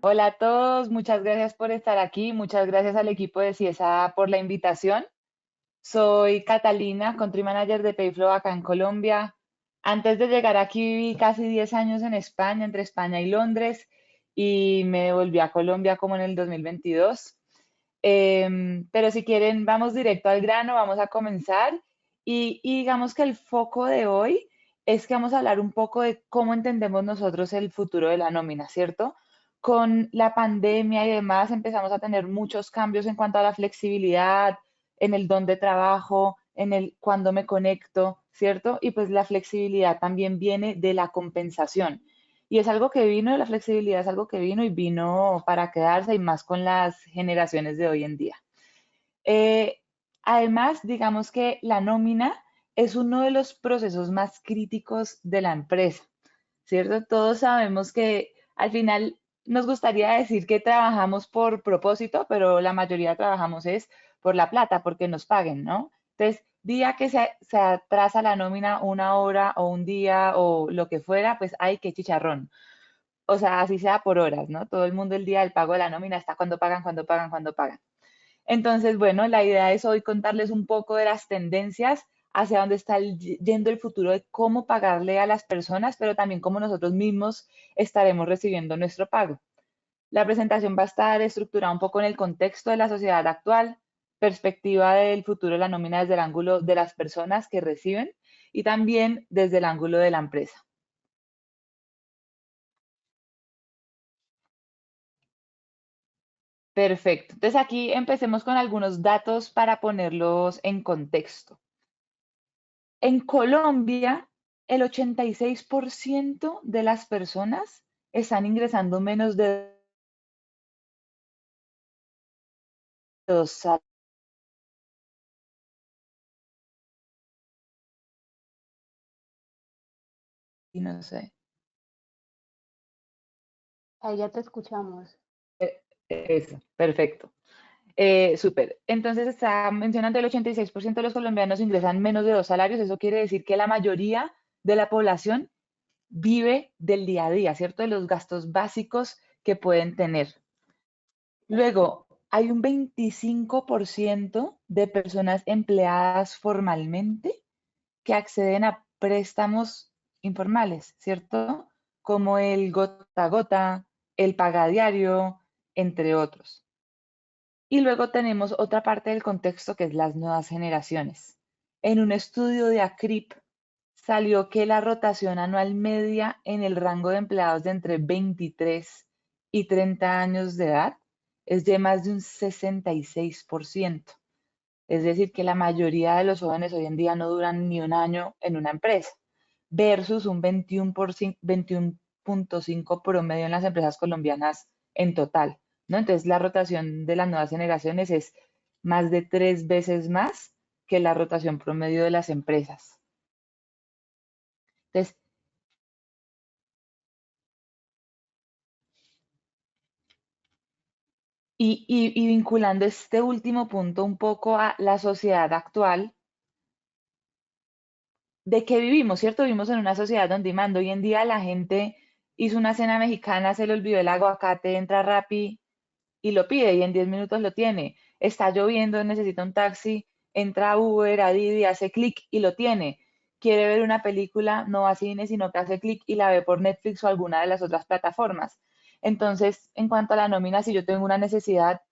Hola a todos, muchas gracias por estar aquí, muchas gracias al equipo de CIESA por la invitación. Soy Catalina, Country Manager de Payflow acá en Colombia. Antes de llegar aquí viví casi 10 años en España, entre España y Londres, y me volví a Colombia como en el 2022. Pero si quieren, vamos directo al grano, vamos a comenzar. Y digamos que el foco de hoy es que vamos a hablar un poco de cómo entendemos nosotros el futuro de la nómina, ¿cierto? Con la pandemia y demás empezamos a tener muchos cambios en cuanto a la flexibilidad, en el dónde trabajo, en el cuándo me conecto, ¿cierto? Y pues la flexibilidad también viene de la compensación. Y es algo que vino, la flexibilidad es algo que vino y vino para quedarse y más con las generaciones de hoy en día. Eh, Además, digamos que la nómina es uno de los procesos más críticos de la empresa, ¿cierto? Todos sabemos que al final nos gustaría decir que trabajamos por propósito, pero la mayoría trabajamos es por la plata, porque nos paguen, ¿no? Entonces, día que se atrasa la nómina una hora o un día o lo que fuera, pues hay que chicharrón. O sea, así sea por horas, ¿no? Todo el mundo el día del pago de la nómina está cuando pagan, cuando pagan, cuando pagan. Entonces, bueno, la idea es hoy contarles un poco de las tendencias hacia dónde está yendo el futuro de cómo pagarle a las personas, pero también cómo nosotros mismos estaremos recibiendo nuestro pago. La presentación va a estar estructurada un poco en el contexto de la sociedad actual, perspectiva del futuro de la nómina desde el ángulo de las personas que reciben y también desde el ángulo de la empresa. Perfecto. Entonces aquí empecemos con algunos datos para ponerlos en contexto. En Colombia, el 86% de las personas están ingresando menos de dos salarios, no sé. Ahí ya te escuchamos. Eso, perfecto. Súper. Entonces está mencionando el 86% de los colombianos ingresan menos de dos salarios. Eso quiere decir que la mayoría de la población vive del día a día, ¿cierto? De los gastos básicos que pueden tener. Luego, hay un 25% de personas empleadas formalmente que acceden a préstamos informales, ¿cierto? Como el gota a gota, el pagadiario, entre otros. Y luego tenemos otra parte del contexto que es las nuevas generaciones. En un estudio de ACRIP salió que la rotación anual media en el rango de empleados de entre 23 y 30 años de edad es de más de un 66%. Es decir, que la mayoría de los jóvenes hoy en día no duran ni un año en una empresa, versus un 21.5% promedio en las empresas colombianas en total, ¿no? Entonces, la rotación de las nuevas generaciones es más de 3 veces más que la rotación promedio de las empresas. Entonces, y vinculando este último punto un poco a la sociedad actual, ¿de qué vivimos, cierto? Vivimos en una sociedad donde mando. Hoy en día la gente hizo una cena mexicana, se le olvidó el aguacate, entra Rappi y lo pide y en 10 minutos lo tiene. Está lloviendo, necesita un taxi, entra a Uber, a Didi, hace clic y lo tiene. Quiere ver una película, no va a cine, sino que hace clic y la ve por Netflix o alguna de las otras plataformas. Entonces, en cuanto a la nómina, si yo tengo una necesidad,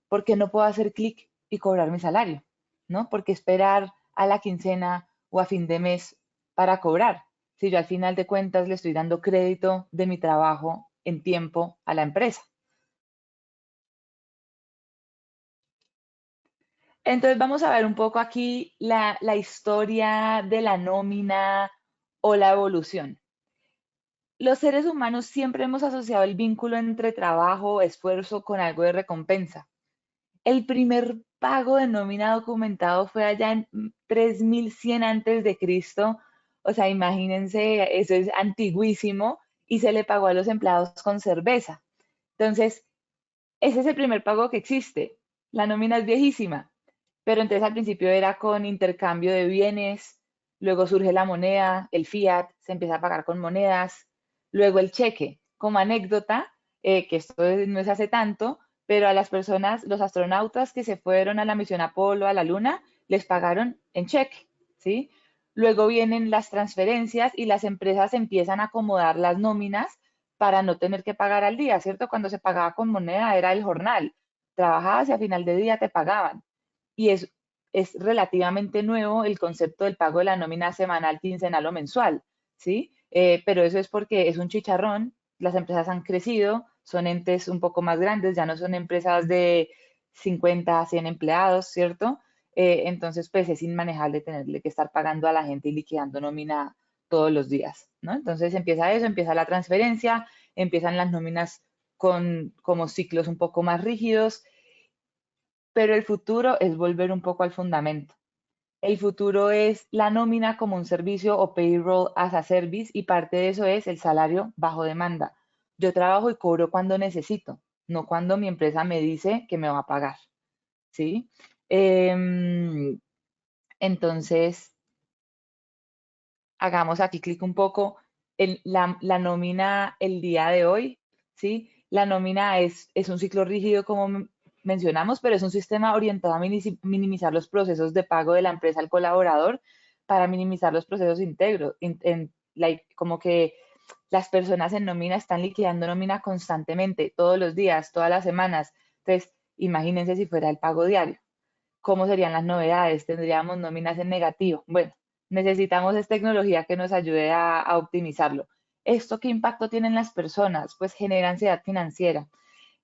¿por qué no puedo hacer clic y cobrar mi salario? ¿No? Porque esperar a la quincena o a fin de mes para cobrar. Si yo al final de cuentas le estoy dando crédito de mi trabajo en tiempo a la empresa. Entonces vamos a ver un poco aquí la historia de la nómina o la evolución. Los seres humanos siempre hemos asociado el vínculo entre trabajo, esfuerzo con algo de recompensa. El primer pago de nómina documentado fue allá en 3100 antes de Cristo. O sea, imagínense, eso es antiguísimo y se le pagó a los empleados con cerveza. Entonces, ese es el primer pago que existe. La nómina es viejísima, pero entonces al principio era con intercambio de bienes, luego surge la moneda, el fiat, se empieza a pagar con monedas, luego el cheque. Como anécdota, que esto no es hace tanto, pero a las personas, los astronautas que se fueron a la misión Apolo a la Luna, les pagaron en cheque, ¿sí? Luego vienen las transferencias y las empresas empiezan a acomodar las nóminas para no tener que pagar al día, ¿cierto? Cuando se pagaba con moneda era el jornal. Trabajabas y a final de día te pagaban. Y es relativamente nuevo el concepto del pago de la nómina semanal, quincenal o mensual, ¿sí? Pero eso es porque es un chicharrón, las empresas han crecido, son entes un poco más grandes, ya no son empresas de 50 a 100 empleados, ¿cierto? Entonces, pues es inmanejable tenerle que estar pagando a la gente y liquidando nómina todos los días, ¿no? Entonces empieza eso, empieza la transferencia, empiezan las nóminas con como ciclos un poco más rígidos, pero el futuro es volver un poco al fundamento. El futuro es la nómina como un servicio o payroll as a service y parte de eso es el salario bajo demanda. Yo trabajo y cobro cuando necesito, no cuando mi empresa me dice que me va a pagar, ¿sí? Em, entonces, hagamos aquí clic un poco en la nómina el día de hoy, ¿sí? La nómina es un ciclo rígido como mencionamos, pero es un sistema orientado a minimizar los procesos de pago de la empresa al colaborador para minimizar los procesos íntegros, como que las personas en nómina están liquidando nómina constantemente, todos los días, todas las semanas. Entonces, imagínense si fuera el pago diario. ¿Cómo serían las novedades? Tendríamos nóminas en negativo. Bueno, necesitamos es tecnología que nos ayude a optimizarlo. ¿Esto qué impacto tiene en las personas? Pues genera ansiedad financiera.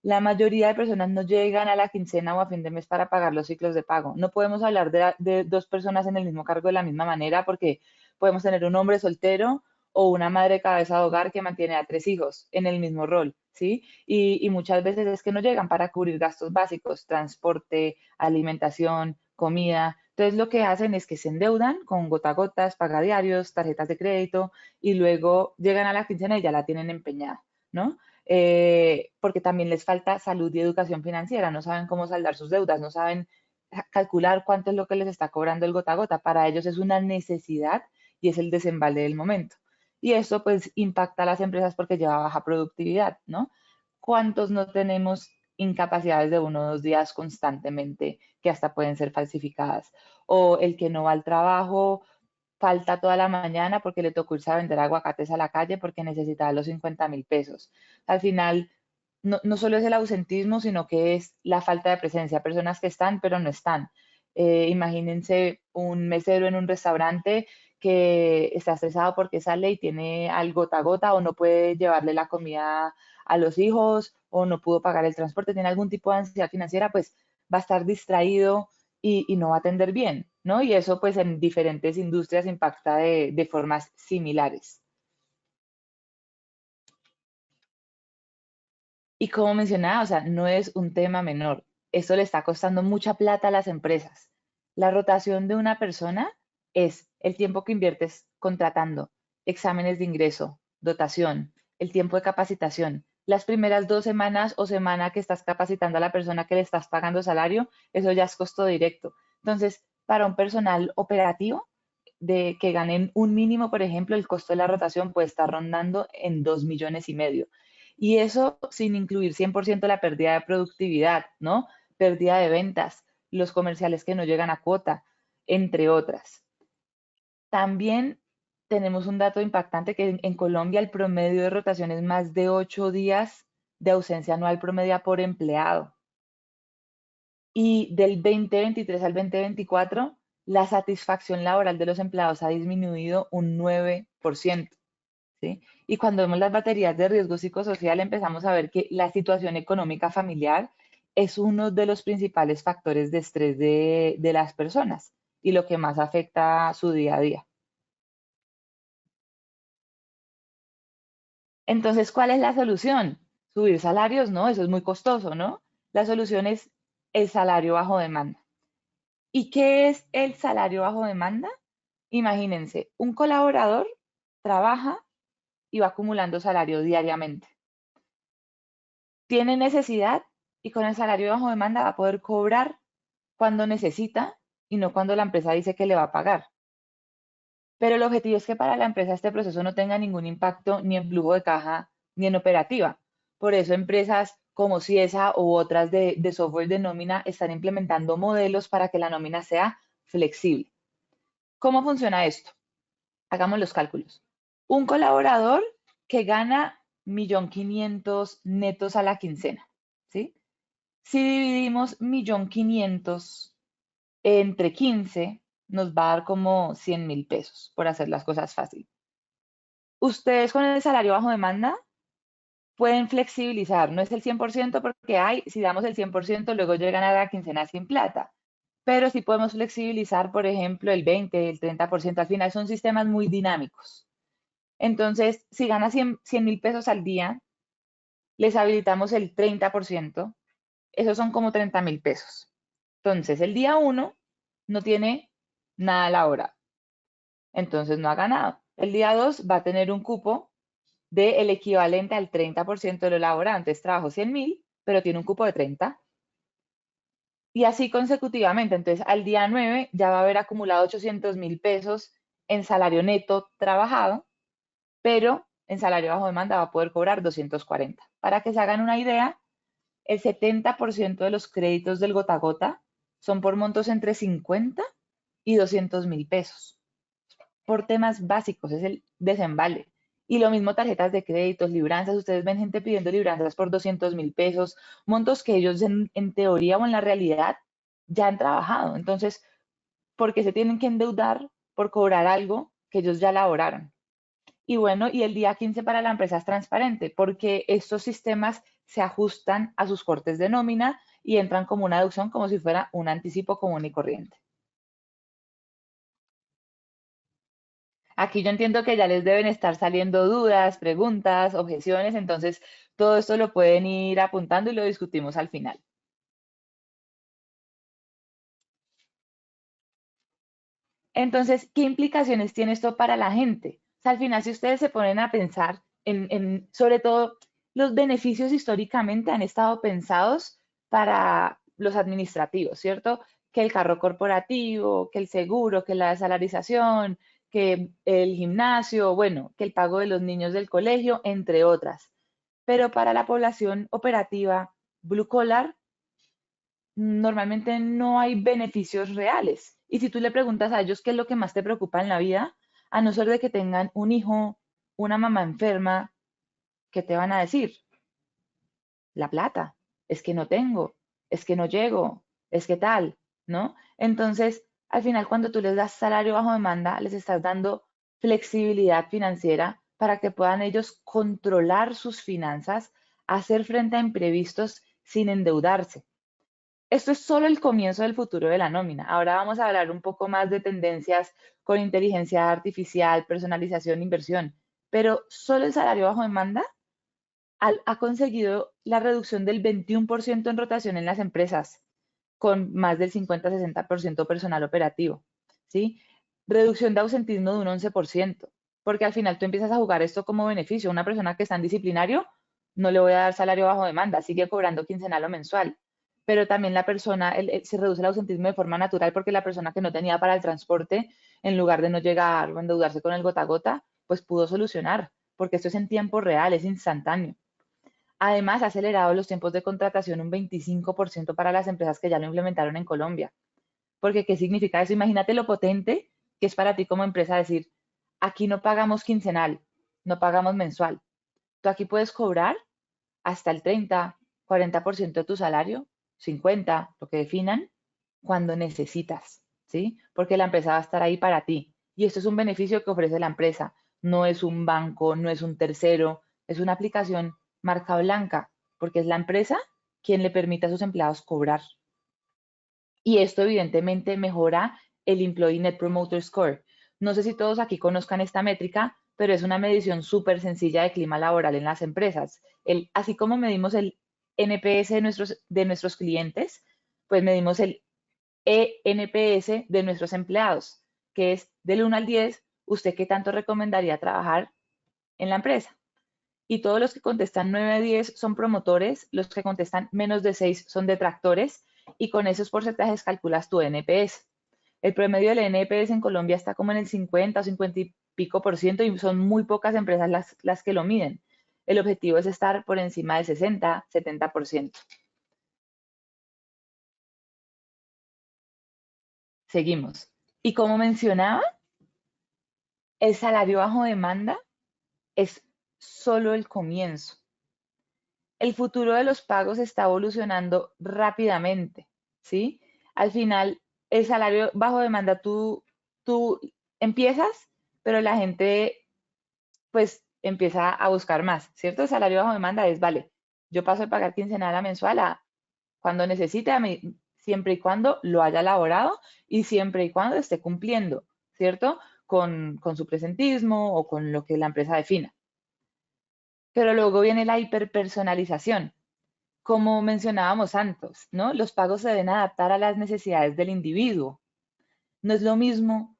La mayoría de personas no llegan a la quincena o a fin de mes para pagar los ciclos de pago. No podemos hablar de dos personas en el mismo cargo de la misma manera porque podemos tener un hombre soltero o una madre cabeza de hogar que mantiene a tres hijos en el mismo rol, ¿sí? Y muchas veces es que no llegan para cubrir gastos básicos, transporte, alimentación, comida. Entonces lo que hacen es que se endeudan con gotagotas, pagadiarios, tarjetas de crédito y luego llegan a la quincena y ya la tienen empeñada, ¿no? Porque también les falta salud y educación financiera, no saben cómo saldar sus deudas, no saben calcular cuánto es lo que les está cobrando el gota a gota. Para ellos es una necesidad y es el desembale del momento. Y eso pues impacta a las empresas porque lleva baja productividad, ¿no? ¿Cuántos no tenemos incapacidades de 1 o 2 días constantemente que hasta pueden ser falsificadas? O el que no va al trabajo, falta toda la mañana porque le tocó irse a vender aguacates a la calle porque necesitaba los 50.000 pesos. Al final, no solo es el ausentismo, sino que es la falta de presencia. Personas que están, pero no están. Imagínense un mesero en un restaurante que está estresado porque sale y tiene al gota a gota o no puede llevarle la comida a los hijos o no pudo pagar el transporte, tiene algún tipo de ansiedad financiera, pues va a estar distraído y no va a atender bien, ¿no? Y eso pues en diferentes industrias impacta de formas similares. Y como mencionaba, o sea, no es un tema menor. Esto le está costando mucha plata a las empresas. La rotación de una persona es el tiempo que inviertes contratando, exámenes de ingreso, dotación, el tiempo de capacitación. Las primeras 2 semanas o semana que estás capacitando a la persona que le estás pagando salario, eso ya es costo directo. Entonces, para un personal operativo, de que ganen un mínimo, por ejemplo, el costo de la rotación puede estar rondando en 2,5 millones. Y eso sin incluir 100% la pérdida de productividad, ¿no? Pérdida de ventas, los comerciales que no llegan a cuota, entre otras. También tenemos un dato impactante que en Colombia el promedio de rotación es más de 8 días de ausencia anual promedia por empleado. Y del 2023 al 2024, la satisfacción laboral de los empleados ha disminuido un 9%. ¿Sí? Y cuando vemos las baterías de riesgo psicosocial, empezamos a ver que la situación económica familiar es uno de los principales factores de estrés de las personas y lo que más afecta su día a día. Entonces, ¿cuál es la solución? Subir salarios, no, eso es muy costoso, ¿no? La solución es el salario bajo demanda. ¿Y qué es el salario bajo demanda? Imagínense, un colaborador trabaja y va acumulando salario diariamente. Tiene necesidad y con el salario bajo demanda va a poder cobrar cuando necesita y no cuando la empresa dice que le va a pagar. Pero el objetivo es que para la empresa este proceso no tenga ningún impacto ni en flujo de caja ni en operativa, Por eso empresas como Ciesa u otras de software de nómina están implementando modelos para que la nómina sea flexible. ¿Cómo funciona esto? Hagamos los cálculos. Un colaborador que gana 1.500.000 netos a la quincena, ¿sí? Si dividimos 1.500.000 entre 15, nos va a dar como 100.000 pesos, por hacer las cosas fácil. Ustedes con el salario bajo demanda pueden flexibilizar, no es el 100% porque si damos el 100%, luego llegan a la quincena sin plata. Pero sí podemos flexibilizar, por ejemplo, el 20, el 30%. Al final son sistemas muy dinámicos. Entonces, si gana 100.000 pesos al día, les habilitamos el 30%. Esos son como 30.000 pesos. Entonces, el día 1 no tiene nada a la hora. Entonces, no ha ganado. El día 2 va a tener un cupo del equivalente al 30% de lo laborado. Entonces, trabajó 100.000, pero tiene un cupo de 30. Y así consecutivamente. Entonces, al día 9 ya va a haber acumulado 800.000 pesos en salario neto trabajado, pero en salario bajo demanda va a poder cobrar 240. Para que se hagan una idea, el 70% de los créditos del gota a gota son por montos entre 50 y 200.000 pesos. Por temas básicos, es el desembale. Y lo mismo tarjetas de créditos, libranzas. Ustedes ven gente pidiendo libranzas por 200.000 pesos, montos que ellos en teoría o en la realidad ya han trabajado. Entonces, ¿por qué se tienen que endeudar por cobrar algo que ellos ya elaboraron? Y bueno, y el día 15 para la empresa es transparente porque estos sistemas se ajustan a sus cortes de nómina y entran como una deducción como si fuera un anticipo común y corriente. Aquí yo entiendo que ya les deben estar saliendo dudas, preguntas, objeciones, entonces todo esto lo pueden ir apuntando y lo discutimos al final. Entonces, ¿qué implicaciones tiene esto para la gente? O sea, al final, si ustedes se ponen a pensar sobre todo, los beneficios históricamente han estado pensados para los administrativos, ¿cierto? Que el carro corporativo, que el seguro, que la salarización, que el gimnasio, bueno, que el pago de los niños del colegio, entre otras. Pero para la población operativa blue collar, normalmente no hay beneficios reales. Y si tú le preguntas a ellos qué es lo que más te preocupa en la vida, a no ser de que tengan un hijo, una mamá enferma, ¿qué te van a decir? La plata. Es que no tengo, es que no llego, es que tal, ¿no? Entonces, al final, cuando tú les das salario bajo demanda, les estás dando flexibilidad financiera para que puedan ellos controlar sus finanzas, hacer frente a imprevistos sin endeudarse. Esto es solo el comienzo del futuro de la nómina. Ahora vamos a hablar un poco más de tendencias con inteligencia artificial, personalización, inversión. Pero solo el salario bajo demanda ha conseguido la reducción del 21% en rotación en las empresas, con más del 50-60% personal operativo. ¿Sí? Reducción de ausentismo de un 11%, porque al final tú empiezas a jugar esto como beneficio. Una persona que está en disciplinario, no le voy a dar salario bajo demanda, sigue cobrando quincenal o mensual. Pero también la persona, se reduce el ausentismo de forma natural porque la persona que no tenía para el transporte, en lugar de no llegar o endeudarse con el gota a gota, pues pudo solucionar, porque esto es en tiempo real, es instantáneo. Además, ha acelerado los tiempos de contratación un 25% para las empresas que ya lo implementaron en Colombia. Porque, ¿qué significa eso? Imagínate lo potente que es para ti como empresa decir, aquí no pagamos quincenal, no pagamos mensual. Tú aquí puedes cobrar hasta el 30, 40% de tu salario, 50, lo que definan, cuando necesitas, ¿sí? Porque la empresa va a estar ahí para ti. Y esto es un beneficio que ofrece la empresa. No es un banco, no es un tercero, es una aplicación marca blanca, porque es la empresa quien le permite a sus empleados cobrar. Y esto evidentemente mejora el Employee Net Promoter Score. No sé si todos aquí conozcan esta métrica, pero es una medición súper sencilla de clima laboral en las empresas. Así como medimos el NPS de nuestros clientes, pues medimos el ENPS de nuestros empleados, que es del 1 al 10, ¿usted qué tanto recomendaría trabajar en la empresa? Y todos los que contestan 9 a 10 son promotores, los que contestan menos de 6 son detractores, y con esos porcentajes calculas tu NPS. El promedio del NPS en Colombia está como en el 50 o 50 y pico por ciento y son muy pocas empresas las que lo miden. El objetivo es estar por encima del 60, 70%. Seguimos. Y como mencionaba, el salario bajo demanda es solo el comienzo. El futuro de los pagos está evolucionando rápidamente, ¿sí? Al final, el salario bajo demanda, tú empiezas, pero la gente pues empieza a buscar más, ¿cierto? El salario bajo demanda es, vale, yo paso de pagar quincenal a mensual a cuando necesite, siempre y cuando lo haya elaborado y siempre y cuando esté cumpliendo, ¿cierto? Con su presentismo o con lo que la empresa defina. Pero luego viene la hiperpersonalización. Como mencionábamos antes, ¿no? Los pagos se deben adaptar a las necesidades del individuo. No es lo mismo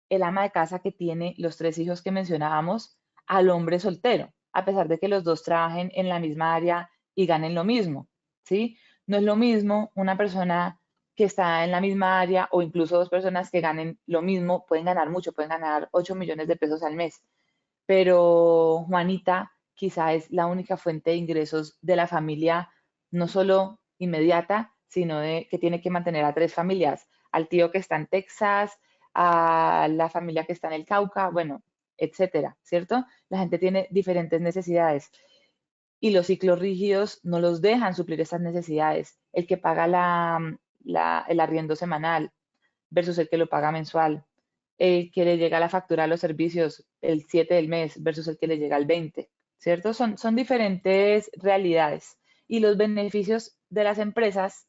el ama de casa que tiene los 3 hijos que mencionábamos al hombre soltero, a pesar de que los dos trabajen en la misma área y ganen lo mismo, ¿sí? No es lo mismo una persona que está en la misma área o incluso dos personas que ganen lo mismo, pueden ganar mucho, pueden ganar 8 millones de pesos al mes, pero Juanita quizá es la única fuente de ingresos de la familia, no solo inmediata, sino que tiene que mantener a 3 familias, al tío que está en Texas, a la familia que está en el Cauca, bueno, etcétera, ¿cierto? La gente tiene diferentes necesidades y los ciclos rígidos no los dejan suplir esas necesidades. El que paga el arriendo semanal versus el que lo paga mensual, el que le llega la factura a los servicios el 7 del mes versus el que le llega el 20, ¿cierto? Son diferentes realidades y los beneficios de las empresas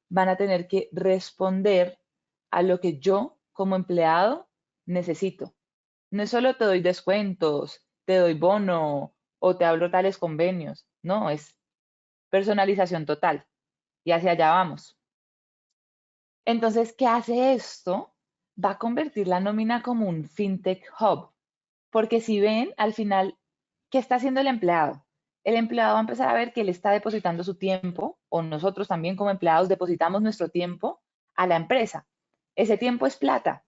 van a tener que responder a lo que yo como empleado necesito. No es solo te doy descuentos, te doy bono o te hablo tales convenios, no, es personalización total y hacia allá vamos. Entonces, ¿qué hace esto? Va a convertir la nómina como un fintech hub, porque si ven al final, ¿qué está haciendo el empleado? El empleado va a empezar a ver que él está depositando su tiempo, o nosotros también como empleados depositamos nuestro tiempo a la empresa. Ese tiempo es plata,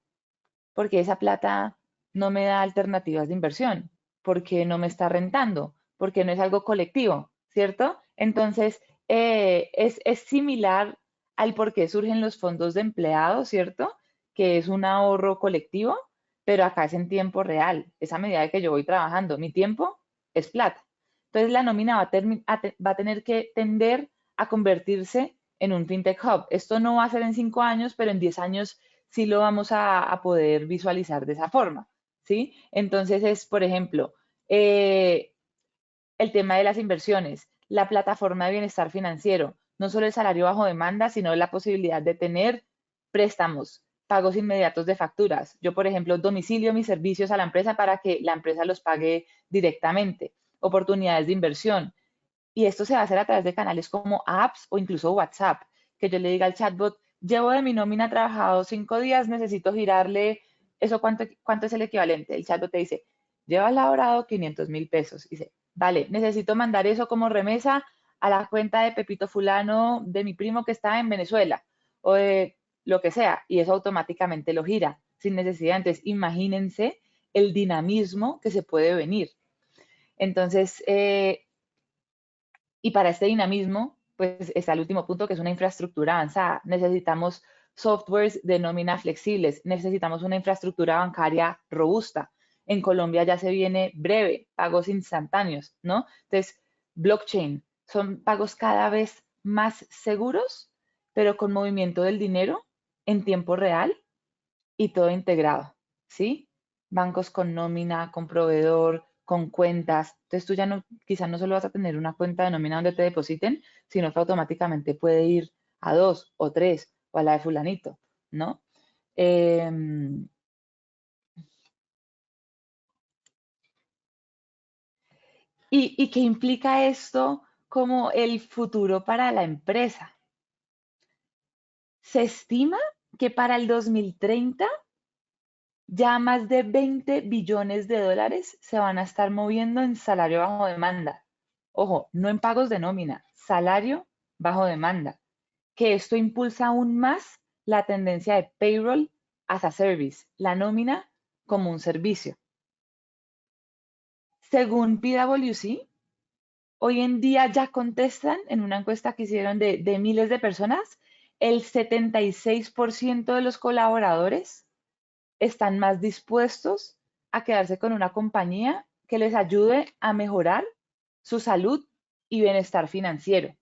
porque esa plata no me da alternativas de inversión, porque no me está rentando, porque no es algo colectivo, ¿cierto? Entonces, es similar al por qué surgen los fondos de empleados, ¿cierto? Que es un ahorro colectivo, pero acá es en tiempo real, es a medida que yo voy trabajando. Mi tiempo es plata. Entonces, la nómina va a tener que tender a convertirse en un fintech hub. Esto no va a ser en 5 años, pero en 10 años sí lo vamos a poder visualizar de esa forma, ¿sí? Entonces es, por ejemplo, el tema de las inversiones, la plataforma de bienestar financiero, no solo el salario bajo demanda, sino la posibilidad de tener préstamos, pagos inmediatos de facturas. Yo, por ejemplo, domicilio mis servicios a la empresa para que la empresa los pague directamente, oportunidades de inversión. Y esto se va a hacer a través de canales como apps o incluso WhatsApp, que yo le diga al chatbot, llevo de mi nómina trabajado 5 días, necesito girarle, ¿eso cuánto es el equivalente? El chatbot te dice, llevas laborado 500.000 pesos. Dice, vale, necesito mandar eso como remesa a la cuenta de Pepito Fulano, de mi primo que está en Venezuela, o de lo que sea, y eso automáticamente lo gira, sin necesidad. Entonces, imagínense el dinamismo que se puede venir. Entonces, y para este dinamismo, pues está el último punto, que es una infraestructura avanzada. Necesitamos softwares de nómina flexibles, necesitamos una infraestructura bancaria robusta. En Colombia ya se viene breve, pagos instantáneos, ¿no? Entonces, blockchain, son pagos cada vez más seguros, pero con movimiento del dinero en tiempo real y todo integrado, ¿sí? Bancos con nómina, con proveedor, con cuentas. Entonces tú ya no, quizás no solo vas a tener una cuenta de nómina donde te depositen, sino que automáticamente puede ir a 2 o 3 o a la de fulanito, ¿no? ¿Y qué implica esto como el futuro para la empresa? Se estima que para el 2030 ya más de 20 billones de dólares se van a estar moviendo en salario bajo demanda. Ojo, no en pagos de nómina, salario bajo demanda. Que esto impulsa aún más la tendencia de payroll as a service, la nómina como un servicio. Según PwC, hoy en día ya contestan en una encuesta que hicieron de miles de personas, el 76% de los colaboradores están más dispuestos a quedarse con una compañía que les ayude a mejorar su salud y bienestar financiero.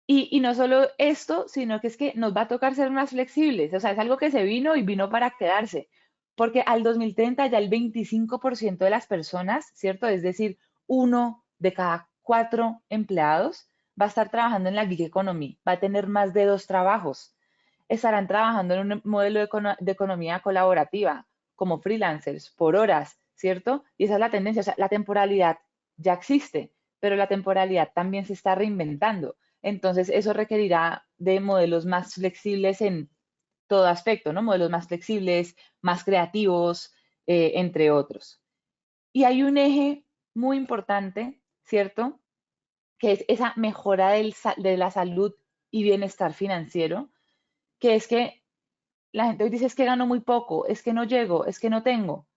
Y no solo esto, sino que es que nos va a tocar ser más flexibles. O sea, es algo que se vino y vino para quedarse. Porque al 2030 ya el 25% de las personas, ¿cierto? Es decir, uno de cada cuatro empleados va a estar trabajando en la gig economy, va a tener más de dos trabajos. Estarán trabajando en un modelo de economía colaborativa, como freelancers, por horas, ¿cierto? Y esa es la tendencia. O sea, la temporalidad ya existe, pero la temporalidad también se está reinventando. Entonces, eso requerirá de modelos más flexibles en todo aspecto, ¿no? Modelos más flexibles, más creativos, entre otros. Y hay un eje muy importante, ¿cierto? Que es esa mejora de la salud y bienestar financiero, que es que la gente hoy dice es que gano muy poco, es que no llego, es que no tengo.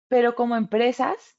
Pero como empresas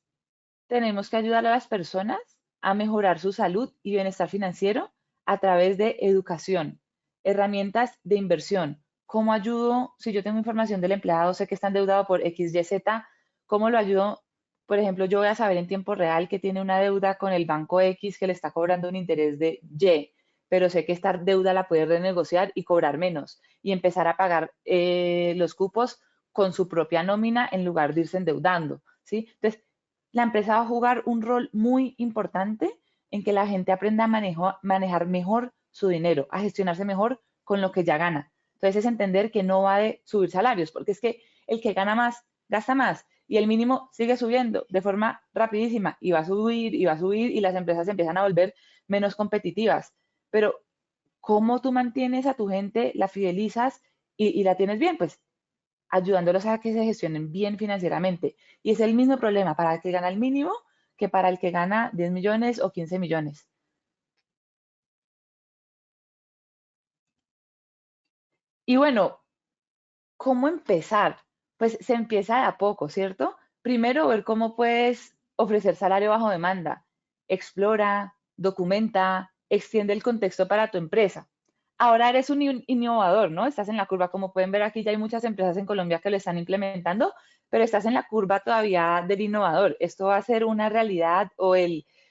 tenemos que ayudar a las personas a mejorar su salud y bienestar financiero a través de educación, herramientas de inversión. ¿Cómo ayudo si yo tengo información del empleado, sé que está endeudado por X, Y, Z? ¿Cómo lo ayudo? Por ejemplo, yo voy a saber en tiempo real que tiene una deuda con el banco X que le está cobrando un interés de Y, pero sé que esta deuda la puede renegociar y cobrar menos y empezar a pagar los cupos con su propia nómina en lugar de irse endeudando, ¿sí? Entonces, la empresa va a jugar un rol muy importante en que la gente aprenda a manejar mejor su dinero, a gestionarse mejor con lo que ya gana. Entonces es entender que no va de subir salarios, porque es que el que gana más, gasta más y el mínimo sigue subiendo de forma rapidísima y va a subir y va a subir y las empresas se empiezan a volver menos competitivas. Pero ¿cómo tú mantienes a tu gente, la fidelizas y la tienes bien? Pues ayudándolos a que se gestionen bien financieramente. Y es el mismo problema para el que gana el mínimo que para el que gana 10 millones o 15 millones. Y bueno, ¿cómo empezar? Pues se empieza de a poco, ¿cierto? Primero, ver cómo puedes ofrecer salario bajo demanda. Explora, documenta, extiende el contexto para tu empresa. Ahora eres un innovador, ¿no? Estás en la curva. Como pueden ver aquí, ya hay muchas empresas en Colombia que lo están implementando, pero estás en la curva todavía del innovador. Esto va a ser una realidad o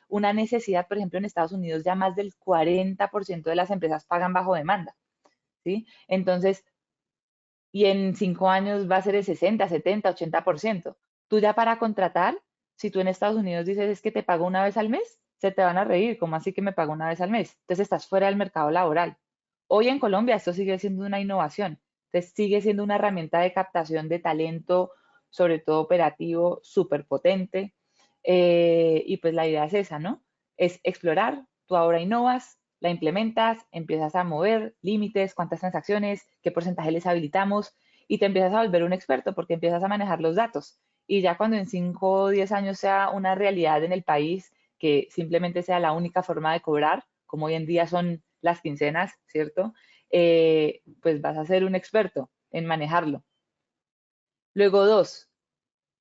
una necesidad, por ejemplo, en Estados Unidos ya más del 40% de las empresas pagan bajo demanda, ¿sí? Entonces, y en 5 años va a ser el 60, 70, 80%. Tú ya para contratar, si tú en Estados Unidos dices es que te pago una vez al mes, se te van a reír, ¿cómo así que me pago una vez al mes? Entonces estás fuera del mercado laboral. Hoy en Colombia esto sigue siendo una innovación, entonces sigue siendo una herramienta de captación de talento, sobre todo operativo, súper potente. Y pues la idea es esa, ¿no? Es explorar, tú ahora innovas, la implementas, empiezas a mover límites, cuántas transacciones, qué porcentaje les habilitamos y te empiezas a volver un experto porque empiezas a manejar los datos. Y ya cuando en 5 o 10 años sea una realidad en el país que simplemente sea la única forma de cobrar, como hoy en día son las quincenas, ¿cierto? Pues vas a ser un experto en manejarlo. Luego, dos,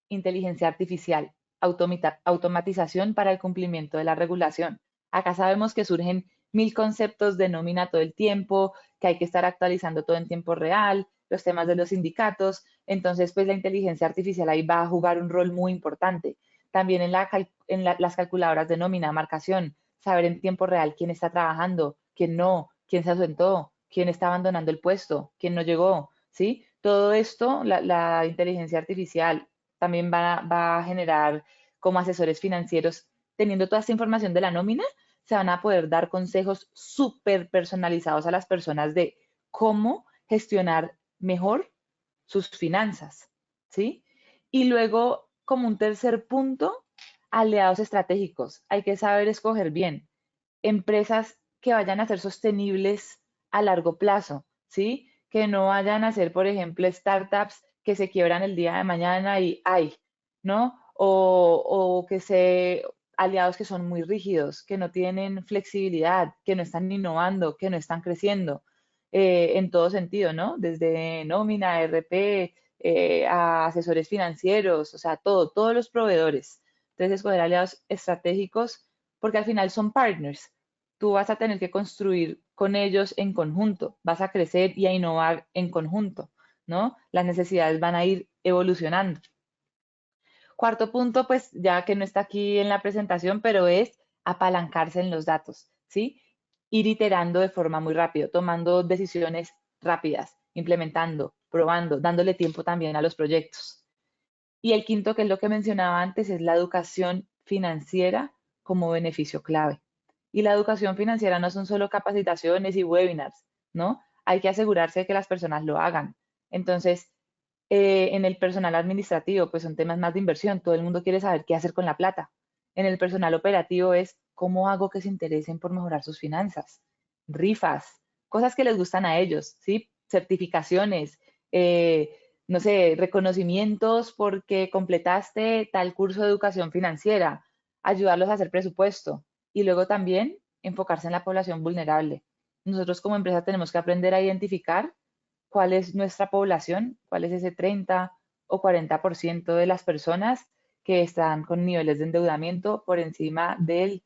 inteligencia artificial, automatización para el cumplimiento de la regulación. Acá sabemos que surgen mil conceptos de nómina todo el tiempo, que hay que estar actualizando todo en tiempo real, los temas de los sindicatos. Entonces, pues la inteligencia artificial ahí va a jugar un rol muy importante. También las calculadoras de nómina, marcación, saber en tiempo real quién está trabajando, quién no, quién se ausentó, quién está abandonando el puesto, quién no llegó, ¿sí? Todo esto, la inteligencia artificial también va a generar como asesores financieros, teniendo toda esta información de la nómina, se van a poder dar consejos súper personalizados a las personas de cómo gestionar mejor sus finanzas, ¿sí? Y luego, como un tercer punto, aliados estratégicos. Hay que saber escoger bien empresas que vayan a ser sostenibles a largo plazo, ¿sí? Que no vayan a ser, por ejemplo, startups que se quiebran el día de mañana y ¡ay! ¿No? O que se aliados que son muy rígidos, que no tienen flexibilidad, que no están innovando, que no están creciendo, en todo sentido, ¿no? Desde nómina, RP, a asesores financieros, o sea, todos los proveedores. Entonces, escoger aliados estratégicos porque al final son partners. Tú vas a tener que construir con ellos en conjunto, vas a crecer y a innovar en conjunto, ¿no? Las necesidades van a ir evolucionando. Cuarto punto, pues ya que no está aquí en la presentación, pero es apalancarse en los datos, ¿sí? Ir iterando de forma muy rápido, tomando decisiones rápidas, implementando, probando, dándole tiempo también a los proyectos. Y el quinto, que es lo que mencionaba antes, es la educación financiera como beneficio clave. Y la educación financiera no son solo capacitaciones y webinars, ¿no? Hay que asegurarse de que las personas lo hagan. Entonces, en el personal administrativo, pues son temas más de inversión. Todo el mundo quiere saber qué hacer con la plata. En el personal operativo es cómo hago que se interesen por mejorar sus finanzas. Rifas, cosas que les gustan a ellos, ¿sí? Certificaciones, eh, no sé, reconocimientos porque completaste tal curso de educación financiera, ayudarlos a hacer presupuesto y luego también enfocarse en la población vulnerable. Nosotros como empresa tenemos que aprender a identificar cuál es nuestra población, cuál es ese 30 o 40% de las personas que están con niveles de endeudamiento por encima del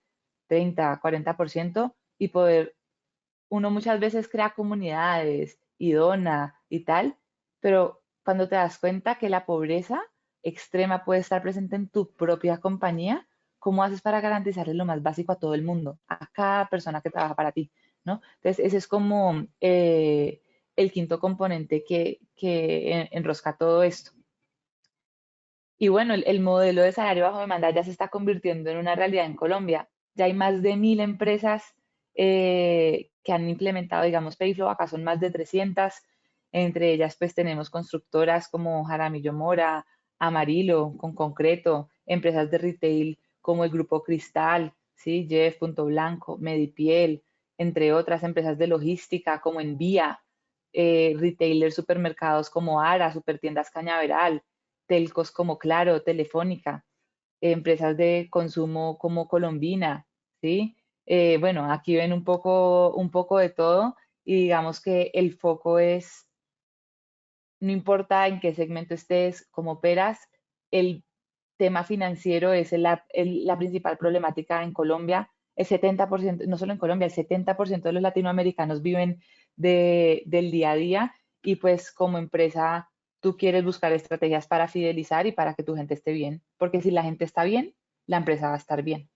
30-40% y poder, uno muchas veces crea comunidades y dona y tal, pero cuando te das cuenta que la pobreza extrema puede estar presente en tu propia compañía, ¿cómo haces para garantizarle lo más básico a todo el mundo, a cada persona que trabaja para ti? ¿No? Entonces, ese es como el quinto componente que enrosca todo esto. Y bueno, el modelo de salario bajo demanda ya se está convirtiendo en una realidad en Colombia. Ya hay más de 1000 empresas que han implementado, digamos, Payflow. Acá son más de 300. Entre ellas, pues tenemos constructoras como Jaramillo Mora, Amarillo, con Concreto, empresas de retail como el Grupo Cristal, ¿sí? Jeff, Punto Blanco, Medipiel, entre otras empresas de logística como Envía, retailers, supermercados como Ara, Supertiendas Cañaveral, telcos como Claro, Telefónica, empresas de consumo como Colombina, ¿sí? Bueno, aquí ven un poco de todo y digamos que el foco es, no importa en qué segmento estés, cómo operas, el tema financiero es la principal problemática en Colombia. El 70%, no solo en Colombia, el 70% de los latinoamericanos viven del día a día y pues como empresa tú quieres buscar estrategias para fidelizar y para que tu gente esté bien, porque si la gente está bien, la empresa va a estar bien.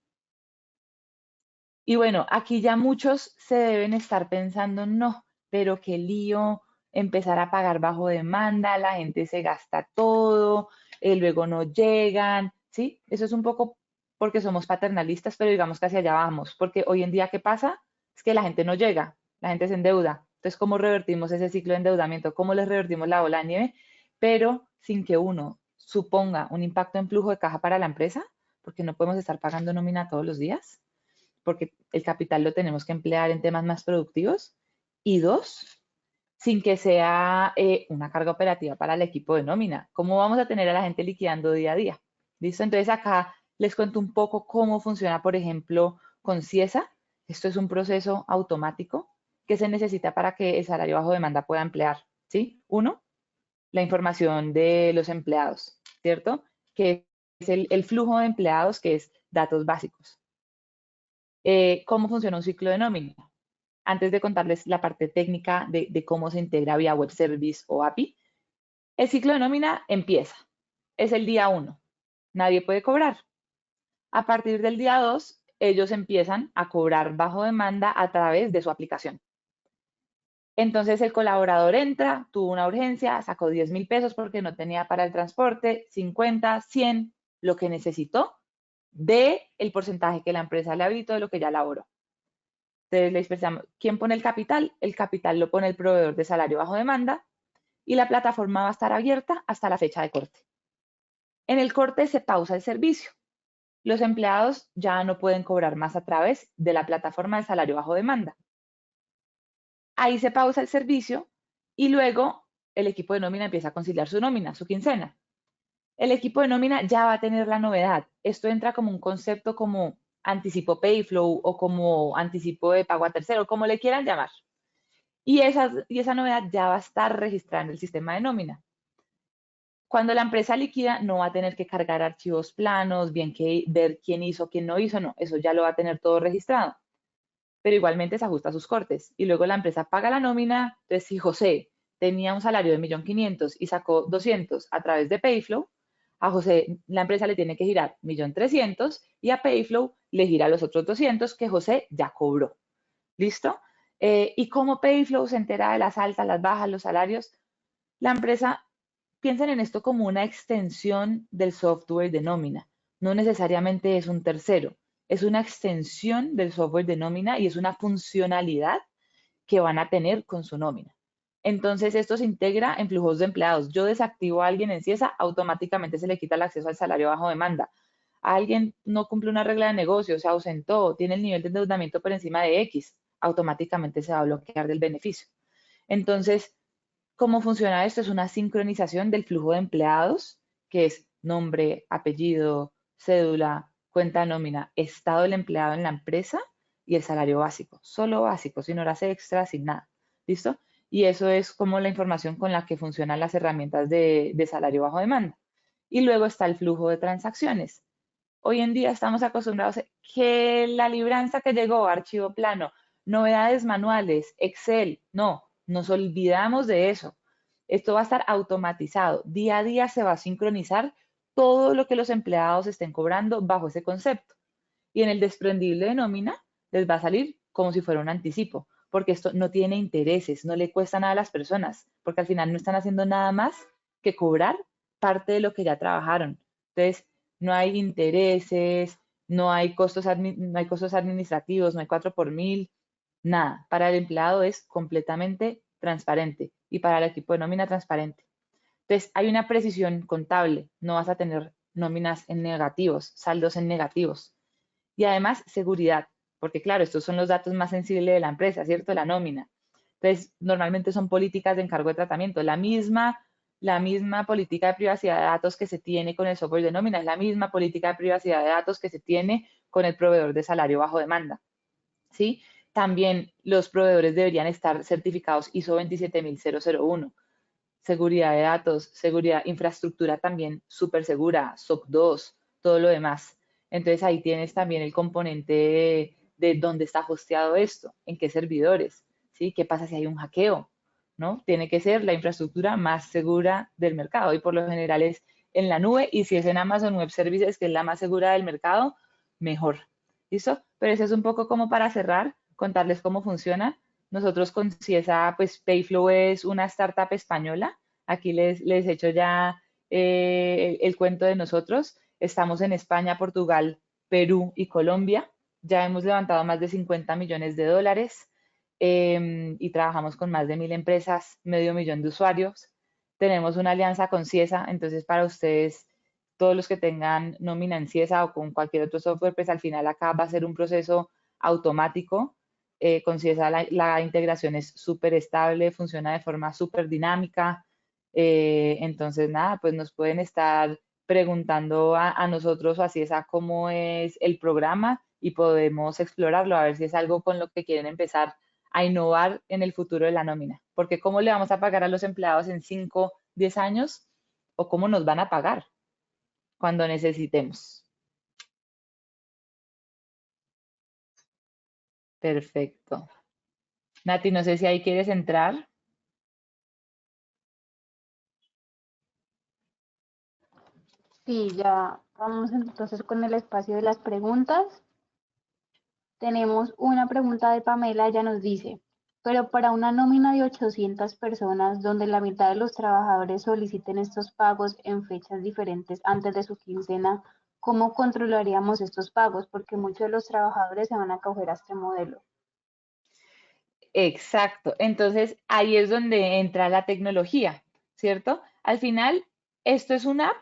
Y bueno, aquí ya muchos se deben estar pensando, no, pero qué lío empezar a pagar bajo demanda, la gente se gasta todo, luego no llegan, ¿sí? Eso es un poco porque somos paternalistas, pero digamos que hacia allá vamos, porque hoy en día, ¿qué pasa? Es que la gente no llega, la gente se endeuda. Entonces, ¿cómo revertimos ese ciclo de endeudamiento? ¿Cómo les revertimos la bola de nieve? Pero sin que uno suponga un impacto en flujo de caja para la empresa, porque no podemos estar pagando nómina todos los días porque el capital lo tenemos que emplear en temas más productivos. Y dos, sin que sea una carga operativa para el equipo de nómina. ¿Cómo vamos a tener a la gente liquidando día a día? ¿Listo? Entonces acá les cuento un poco cómo funciona, por ejemplo, con CIESA. Esto es un proceso automático que se necesita para que el salario bajo demanda pueda emplear. ¿Sí? Uno, la información de los empleados, ¿cierto? Que es el flujo de empleados, que es datos básicos. ¿Cómo funciona un ciclo de nómina? Antes de contarles la parte técnica de cómo se integra vía web service o API, el ciclo de nómina empieza. Es el día 1. Nadie puede cobrar. A partir del día 2, ellos empiezan a cobrar bajo demanda a través de su aplicación. Entonces el colaborador entra, tuvo una urgencia, sacó 10.000 pesos porque no tenía para el transporte, 50, 100, lo que necesitó de el porcentaje que la empresa le habilitó de lo que ya laboró. Entonces le expresamos, ¿quién pone el capital? El capital lo pone el proveedor de salario bajo demanda y la plataforma va a estar abierta hasta la fecha de corte. En el corte se pausa el servicio. Los empleados ya no pueden cobrar más a través de la plataforma de salario bajo demanda. Ahí se pausa el servicio y luego el equipo de nómina empieza a conciliar su nómina, su quincena. El equipo de nómina ya va a tener la novedad. Esto entra como un concepto como anticipo Payflow o como anticipo de pago a tercero, como le quieran llamar. Y esa novedad ya va a estar registrada en el sistema de nómina. Cuando la empresa liquida no va a tener que cargar archivos planos, bien que ver quién hizo, quién no hizo, no, eso ya lo va a tener todo registrado, pero igualmente se ajusta a sus cortes. Y luego la empresa paga la nómina. Entonces, si José tenía un salario de 1.500.000 y sacó 200 a través de Payflow, a José la empresa le tiene que girar 1.300.000 y a Payflow le gira los otros 200 que José ya cobró. ¿Listo? Y como Payflow se entera de las altas, las bajas, los salarios, la empresa, piensen en esto como una extensión del software de nómina. No necesariamente es un tercero, es una extensión del software de nómina y es una funcionalidad que van a tener con su nómina. Entonces, esto se integra en flujos de empleados. Yo desactivo a alguien en Ciesa, automáticamente se le quita el acceso al salario bajo demanda. Alguien no cumple una regla de negocio, se ausentó, tiene el nivel de endeudamiento por encima de X, automáticamente se va a bloquear del beneficio. Entonces, ¿cómo funciona esto? Es una sincronización del flujo de empleados, que es nombre, apellido, cédula, cuenta nómina, estado del empleado en la empresa y el salario básico. Solo básico, sin horas extras, sin nada. ¿Listo? Y eso es como la información con la que funcionan las herramientas de salario bajo demanda. Y luego está el flujo de transacciones. Hoy en día estamos acostumbrados a que la libranza que llegó, archivo plano, novedades manuales, Excel, no, nos olvidamos de eso. Esto va a estar automatizado. Día a día se va a sincronizar todo lo que los empleados estén cobrando bajo ese concepto. Y en el desprendible de nómina les va a salir como si fuera un anticipo, porque esto no tiene intereses, no le cuesta nada a las personas, porque al final no están haciendo nada más que cobrar parte de lo que ya trabajaron. Entonces, no hay intereses, no hay costos administrativos, no hay 4 por mil, nada. Para el empleado es completamente transparente y para el equipo de nómina transparente. Entonces, hay una precisión contable, no vas a tener nóminas en negativos, saldos en negativos. Y además, seguridad, porque claro, estos son los datos más sensibles de la empresa, ¿cierto? La nómina. Entonces, normalmente son políticas de encargo de tratamiento. La misma política de privacidad de datos que se tiene con el software de nómina es la misma política de privacidad de datos que se tiene con el proveedor de salario bajo demanda, ¿sí? También los proveedores deberían estar certificados ISO 27001. Seguridad de datos, seguridad, infraestructura también súper segura, SOC 2, todo lo demás. Entonces ahí tienes también el componente de dónde está hosteado esto, en qué servidores, ¿sí? ¿Qué pasa si hay un hackeo? ¿No? Tiene que ser la infraestructura más segura del mercado y por lo general es en la nube y si es en Amazon Web Services, que es la más segura del mercado, mejor. ¿Listo? Pero eso es un poco como para cerrar, contarles cómo funciona. Nosotros con Ciesa, pues Payflow es una startup española. Aquí les echo ya el cuento de nosotros. Estamos en España, Portugal, Perú y Colombia. Ya hemos levantado más de 50 millones de dólares y trabajamos con más de 1.000 empresas, medio millón de usuarios. Tenemos una alianza con Ciesa, entonces para ustedes, todos los que tengan nómina en Ciesa o con cualquier otro software, pues al final acá va a ser un proceso automático. Con Ciesa la integración es súper estable, funciona de forma súper dinámica. Entonces, nada, pues nos pueden estar preguntando a nosotros o a Ciesa cómo es el programa y podemos explorarlo, a ver si es algo con lo que quieren empezar a innovar en el futuro de la nómina. Porque ¿cómo le vamos a pagar a los empleados en 5, 10 años? ¿O cómo nos van a pagar cuando necesitemos? Perfecto. Nati, no sé si ahí quieres entrar. Sí, ya vamos entonces con el espacio de las preguntas. Tenemos una pregunta de Pamela, ella nos dice, pero para una nómina de 800 personas, donde la mitad de los trabajadores soliciten estos pagos en fechas diferentes antes de su quincena, ¿cómo controlaríamos estos pagos? Porque muchos de los trabajadores se van a acoger a este modelo. Exacto. Entonces, ahí es donde entra la tecnología, ¿cierto? Al final, esto es una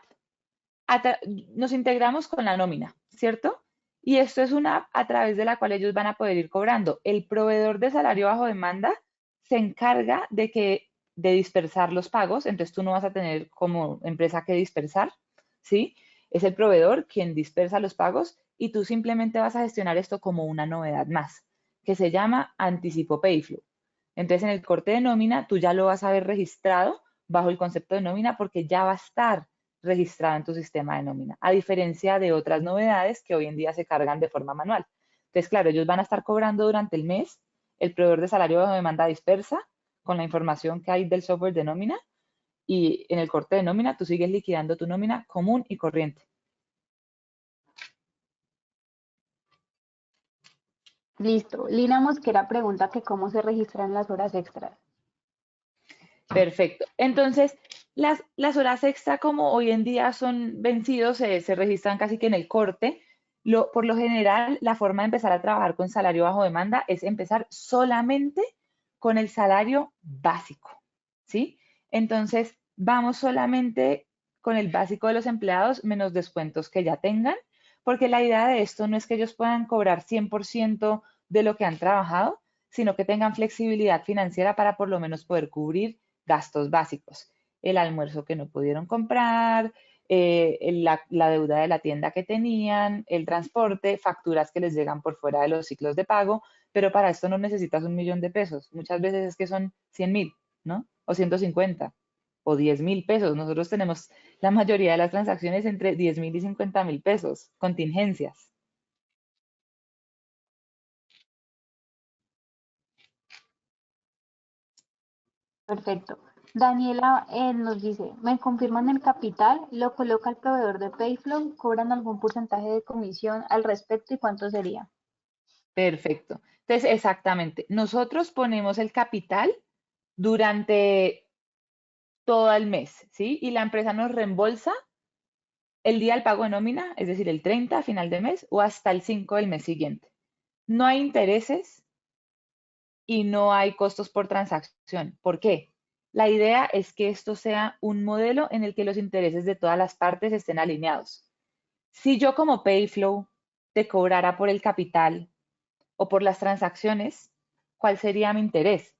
app, nos integramos con la nómina, ¿cierto? Y esto es una app a través de la cual ellos van a poder ir cobrando. El proveedor de salario bajo demanda se encarga de dispersar los pagos, entonces tú no vas a tener como empresa que dispersar, ¿sí? Es el proveedor quien dispersa los pagos y tú simplemente vas a gestionar esto como una novedad más, que se llama anticipo Payflow. Entonces, en el corte de nómina, tú ya lo vas a ver registrado bajo el concepto de nómina porque ya va a estar registrado en tu sistema de nómina, a diferencia de otras novedades que hoy en día se cargan de forma manual. Entonces, claro, ellos van a estar cobrando durante el mes, el proveedor de salario bajo demanda dispersa con la información que hay del software de nómina, y en el corte de nómina tú sigues liquidando tu nómina común y corriente. Listo. Lina Mosquera pregunta que cómo se registran las horas extras. Perfecto. Entonces, las horas extra, como hoy en día son vencidos, se registran casi que en el corte. Por lo general, la forma de empezar a trabajar con salario bajo demanda es empezar solamente con el salario básico, ¿sí? Entonces, vamos solamente con el básico de los empleados menos descuentos que ya tengan, porque la idea de esto no es que ellos puedan cobrar 100% de lo que han trabajado, sino que tengan flexibilidad financiera para por lo menos poder cubrir gastos básicos, el almuerzo que no pudieron comprar, la deuda de la tienda que tenían, el transporte, facturas que les llegan por fuera de los ciclos de pago, pero para esto no necesitas 1.000.000 de pesos. Muchas veces es que son 100.000, ¿no? O 150 o 10.000 pesos. Nosotros tenemos la mayoría de las transacciones entre 10.000 y 50.000 pesos, contingencias. Perfecto. Daniela nos dice, ¿me confirman el capital? ¿Lo coloca el proveedor de Payflow? ¿Cobran algún porcentaje de comisión al respecto y cuánto sería? Perfecto. Entonces, exactamente. Nosotros ponemos el capital durante todo el mes, ¿sí? Y la empresa nos reembolsa el día del pago de nómina, es decir, el 30 a final de mes o hasta el 5 del mes siguiente. No hay intereses y no hay costos por transacción. ¿Por qué? La idea es que esto sea un modelo en el que los intereses de todas las partes estén alineados. Si yo como Payflow te cobrara por el capital o por las transacciones, ¿cuál sería mi interés?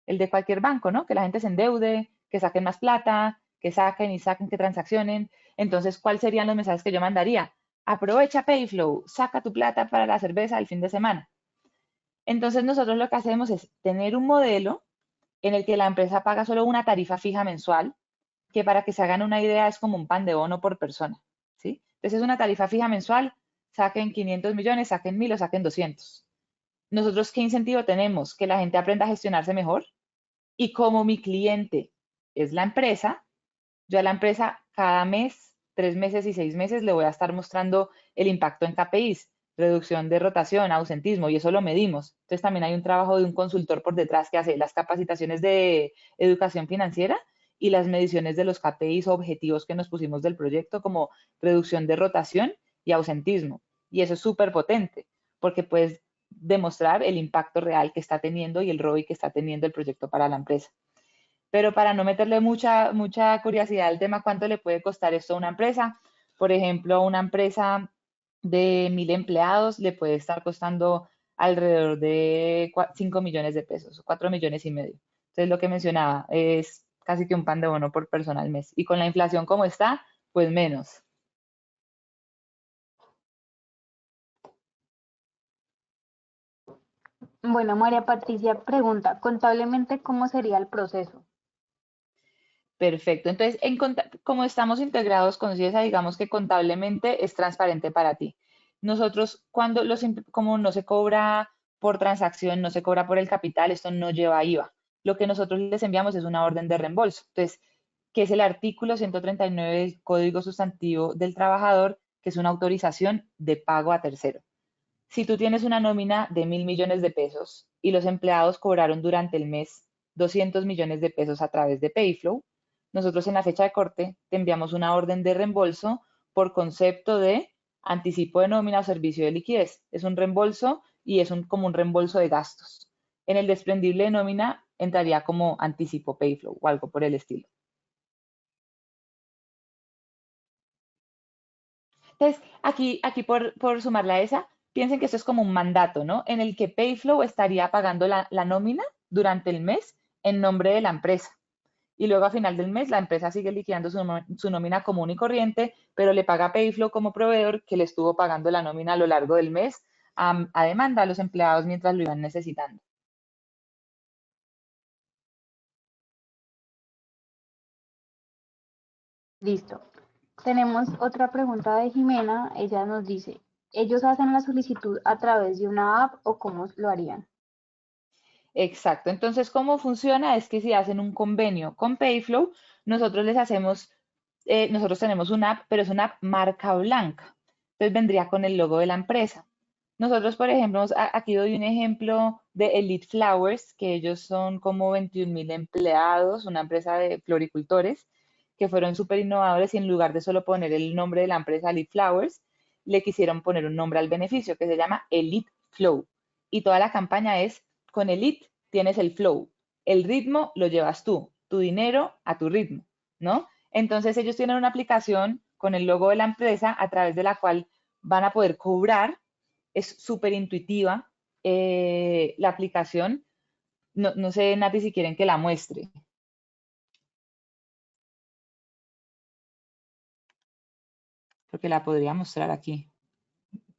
El de cualquier banco, ¿no? Que la gente se endeude, que saquen más plata, que saquen y saquen, que transaccionen. Entonces, ¿cuáles serían los mensajes que yo mandaría? Aprovecha Payflow, saca tu plata para la cerveza el fin de semana. Entonces, nosotros lo que hacemos es tener un modelo en el que la empresa paga solo una tarifa fija mensual, que para que se hagan una idea es como un pan de bono por persona, ¿sí? Entonces, es una tarifa fija mensual, saquen 500 millones, saquen 1.000 o saquen 200. Nosotros, ¿qué incentivo tenemos? Que la gente aprenda a gestionarse mejor. Y como mi cliente es la empresa, yo a la empresa cada mes, 3 meses y 6 meses le voy a estar mostrando el impacto en KPIs, reducción de rotación, ausentismo, y eso lo medimos. Entonces también hay un trabajo de un consultor por detrás que hace las capacitaciones de educación financiera y las mediciones de los KPIs o objetivos que nos pusimos del proyecto, como reducción de rotación y ausentismo. Y eso es súper potente, porque puedes demostrar el impacto real que está teniendo y el ROI que está teniendo el proyecto para la empresa. Pero para no meterle mucha curiosidad al tema, ¿cuánto le puede costar esto a una empresa? Por ejemplo, a una empresa de 1.000 empleados le puede estar costando alrededor de 5 millones de pesos, 4,5 millones. Entonces, lo que mencionaba es casi que un pan de bono por persona al mes. Y con la inflación como está, pues menos. Bueno, María Patricia pregunta, contablemente, ¿cómo sería el proceso? Perfecto. Entonces, como estamos integrados con CIESA, digamos que contablemente es transparente para ti. Nosotros, como no se cobra por transacción, no se cobra por el capital, esto no lleva IVA. Lo que nosotros les enviamos es una orden de reembolso. Entonces, que es el artículo 139 del Código Sustantivo del Trabajador, que es una autorización de pago a tercero. Si tú tienes una nómina de 1.000 millones de pesos y los empleados cobraron durante el mes 200 millones de pesos a través de Payflow, nosotros en la fecha de corte te enviamos una orden de reembolso por concepto de anticipo de nómina o servicio de liquidez. Es un reembolso y es como un reembolso de gastos. En el desprendible de nómina entraría como anticipo Payflow o algo por el estilo. Entonces, aquí por sumarla a esa, piensen que esto es como un mandato, ¿no? En el que Payflow estaría pagando la nómina durante el mes en nombre de la empresa. Y luego a final del mes la empresa sigue liquidando su nómina común y corriente, pero le paga a Payflow como proveedor que le estuvo pagando la nómina a lo largo del mes a demanda a los empleados mientras lo iban necesitando. Listo. Tenemos otra pregunta de Jimena. Ella nos dice, ¿ellos hacen la solicitud a través de una app o cómo lo harían? Exacto. Entonces, ¿cómo funciona? Es que si hacen un convenio con Payflow, nosotros les hacemos, nosotros tenemos una app, pero es una app marca blanca. Entonces vendría con el logo de la empresa. Nosotros, por ejemplo, aquí doy un ejemplo de Elite Flowers, que ellos son como 21.000 empleados, una empresa de floricultores, que fueron súper innovadores y en lugar de solo poner el nombre de la empresa Elite Flowers, le quisieron poner un nombre al beneficio que se llama Elite Flow. Y toda la campaña es con Elite tienes el flow, el ritmo lo llevas tú, tu dinero a tu ritmo, ¿no? Entonces ellos tienen una aplicación con el logo de la empresa a través de la cual van a poder cobrar. Es súper intuitiva la aplicación. No, no sé, Nati, si quieren que la muestre, porque la podría mostrar aquí.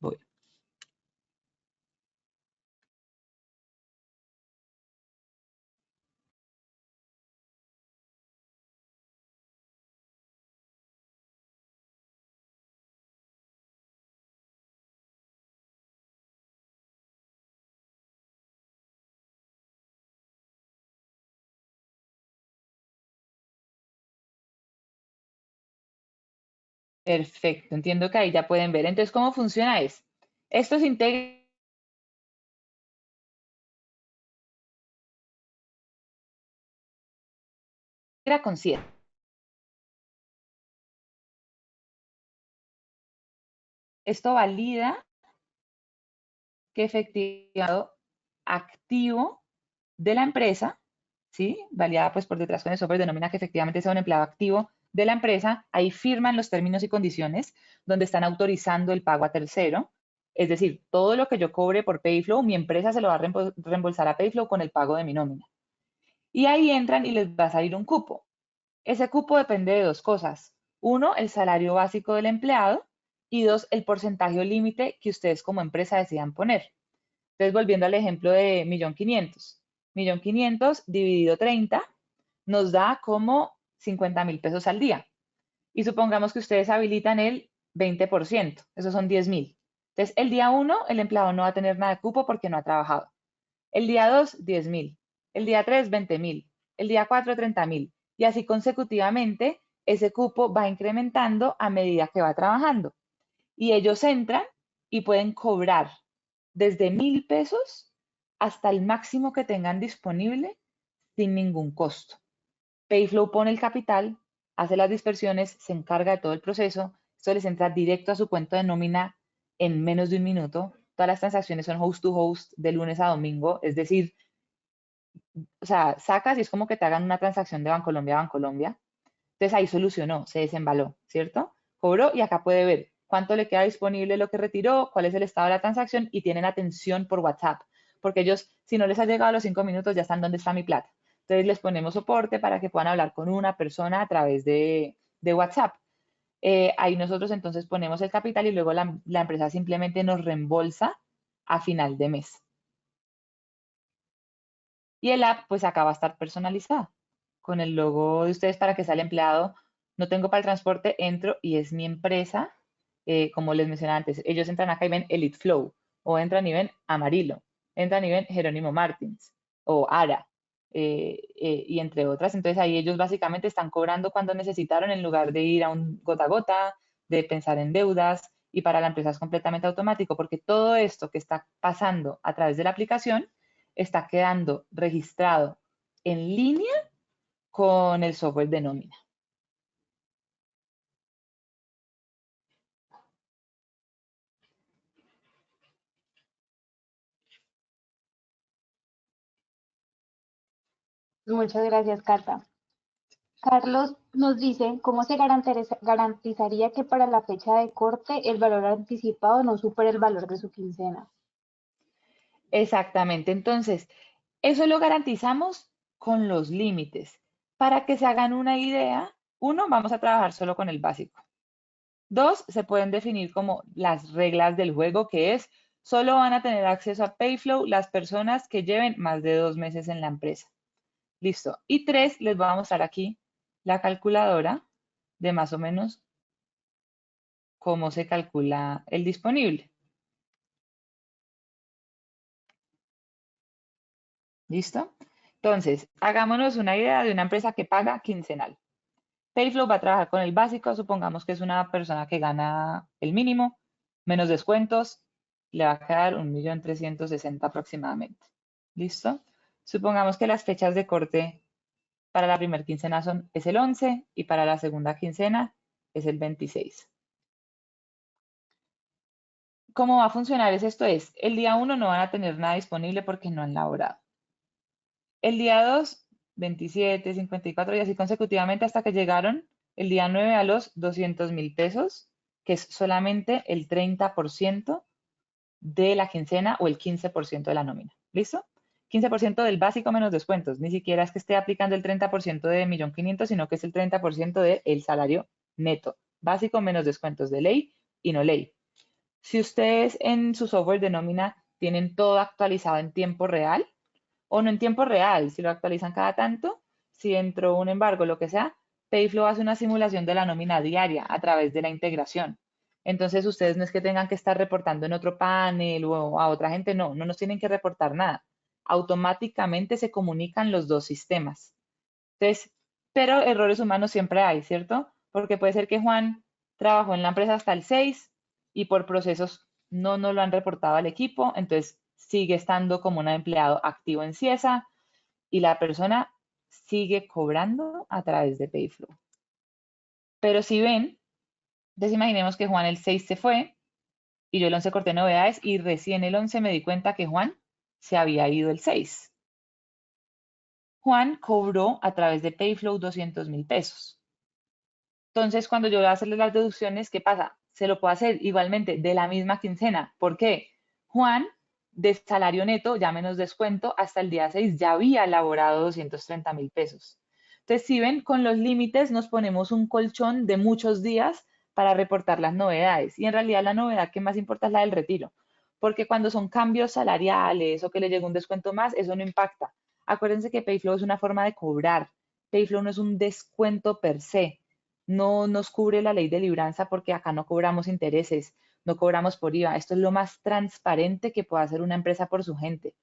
Voy. Perfecto, entiendo que ahí ya pueden ver. Entonces, ¿cómo funciona? Esto se integra con 7. Esto valida que efectivado activo de la empresa, ¿sí? Validada pues por detrás con el software, denomina que efectivamente sea un empleado activo de la empresa. Ahí firman los términos y condiciones donde están autorizando el pago a tercero. Es decir, todo lo que yo cobre por Payflow, mi empresa se lo va a reembolsar a Payflow con el pago de mi nómina. Y ahí entran y les va a salir un cupo. Ese cupo depende de dos cosas. Uno, el salario básico del empleado y dos, el porcentaje o límite que ustedes como empresa decidan poner. Entonces, volviendo al ejemplo de 1.500.000. 1.500.000 dividido 30 nos da como 50.000 pesos al día. Y supongamos que ustedes habilitan el 20%, esos son 10.000. Entonces, el día 1, el empleado no va a tener nada de cupo porque no ha trabajado. El día 2, 10.000. El día 3, 20.000. El día 4, 30.000. Y así consecutivamente, ese cupo va incrementando a medida que va trabajando. Y ellos entran y pueden cobrar desde 1.000 pesos hasta el máximo que tengan disponible sin ningún costo. Payflow pone el capital, hace las dispersiones, se encarga de todo el proceso. Esto les entra directo a su cuenta de nómina en menos de un minuto. Todas las transacciones son host to host de lunes a domingo, es decir, o sea, sacas y es como que te hagan una transacción de Bancolombia a Bancolombia. Entonces ahí solucionó, se desembaló, ¿cierto? Cobró y acá puede ver cuánto le queda disponible lo que retiró, cuál es el estado de la transacción y tienen atención por WhatsApp, porque ellos, si no les ha llegado a los 5 minutos, ya están dónde está mi plata. Entonces les ponemos soporte para que puedan hablar con una persona a través de WhatsApp. Ahí nosotros entonces ponemos el capital y luego la empresa simplemente nos reembolsa a final de mes. Y el app pues acá va a estar personalizada con el logo de ustedes para que sea el empleado. No tengo para el transporte, entro y es mi empresa. Como les mencionaba antes, ellos entran acá y ven Elite Flow, o entran y ven Amarillo, entran y ven Jerónimo Martins, o Ara, y entre otras. Entonces ahí ellos básicamente están cobrando cuando necesitaron en lugar de ir a un gota a gota, de pensar en deudas, y para la empresa es completamente automático, porque todo esto que está pasando a través de la aplicación está quedando registrado en línea con el software de nómina. Muchas gracias, Cata. Carlos nos dice cómo se garantizaría que para la fecha de corte el valor anticipado no supere el valor de su quincena. Exactamente. Entonces, eso lo garantizamos con los límites. Para que se hagan una idea, uno, vamos a trabajar solo con el básico. Dos, se pueden definir como las reglas del juego, que es solo van a tener acceso a Payflow las personas que lleven más de 2 meses en la empresa. Listo. Y tres, les voy a mostrar aquí la calculadora de más o menos cómo se calcula el disponible. ¿Listo? Entonces, hagámonos una idea de una empresa que paga quincenal. Payflow va a trabajar con el básico, supongamos que es una persona que gana el mínimo, menos descuentos, le va a quedar 1.360.000 aproximadamente. ¿Listo? Supongamos que las fechas de corte para la primera quincena es el 11 y para la segunda quincena es el 26. ¿Cómo va a funcionar esto? El día 1 no van a tener nada disponible porque no han laborado. El día 2, 27, 54 y así consecutivamente hasta que llegaron el día 9 a los 200.000 pesos, que es solamente el 30% de la quincena o el 15% de la nómina. ¿Listo? 15% del básico menos descuentos. Ni siquiera es que esté aplicando el 30% de 1.500.000, sino que es el 30% del salario neto. Básico menos descuentos de ley y no ley. Si ustedes en su software de nómina tienen todo actualizado en tiempo real, o no en tiempo real, si lo actualizan cada tanto, si entró un embargo, lo que sea, Payflow hace una simulación de la nómina diaria a través de la integración. Entonces ustedes no es que tengan que estar reportando en otro panel o a otra gente, no, no nos tienen que reportar nada. Automáticamente se comunican los dos sistemas. Entonces, pero errores humanos siempre hay, ¿cierto? Porque puede ser que Juan trabajó en la empresa hasta el 6 y por procesos no nos lo han reportado al equipo, entonces sigue estando como un empleado activo en Ciesa y la persona sigue cobrando a través de Payflow. Pero si ven, entonces imaginemos que Juan el 6 se fue y yo el 11 corté novedades y recién el 11 me di cuenta que Juan se había ido el 6. Juan cobró a través de Payflow 200.000 pesos. Entonces, cuando yo voy a hacerle las deducciones, ¿qué pasa? Se lo puedo hacer igualmente de la misma quincena. ¿Por qué? Juan, de salario neto, ya menos descuento, hasta el día 6 ya había elaborado 230.000 pesos. Entonces, si ven, con los límites nos ponemos un colchón de muchos días para reportar las novedades. Y en realidad la novedad que más importa es la del retiro. Porque cuando son cambios salariales o que le llega un descuento más, eso no impacta. Acuérdense que Payflow es una forma de cobrar. Payflow no es un descuento per se, no nos cubre la ley de libranza porque acá no cobramos intereses, no cobramos por IVA. Esto es lo más transparente que puede hacer una empresa por su gente.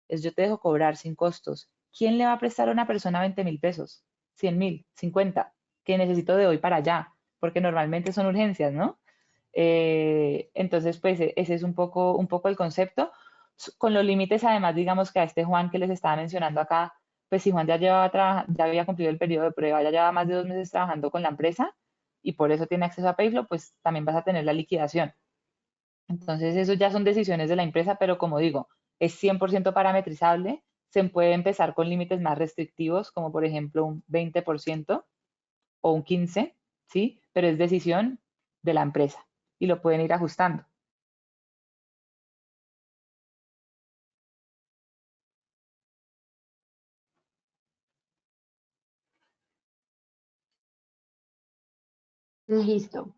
Es yo te dejo cobrar sin costos. ¿Quién le va a prestar a una persona 20.000 pesos? 100.000, 50, que necesito de hoy para allá, porque normalmente son urgencias, ¿no? Entonces, pues ese es un poco el concepto. Con los límites, además, digamos que a este Juan que les estaba mencionando acá, pues si Juan ya había cumplido el periodo de prueba, ya lleva más de 2 meses trabajando con la empresa y por eso tiene acceso a Payflow, pues también vas a tener la liquidación. Entonces, eso ya son decisiones de la empresa, pero como digo, es 100% parametrizable. Se puede empezar con límites más restrictivos, como por ejemplo un 20% o un 15%, ¿sí? Pero es decisión de la empresa y lo pueden ir ajustando. Listo.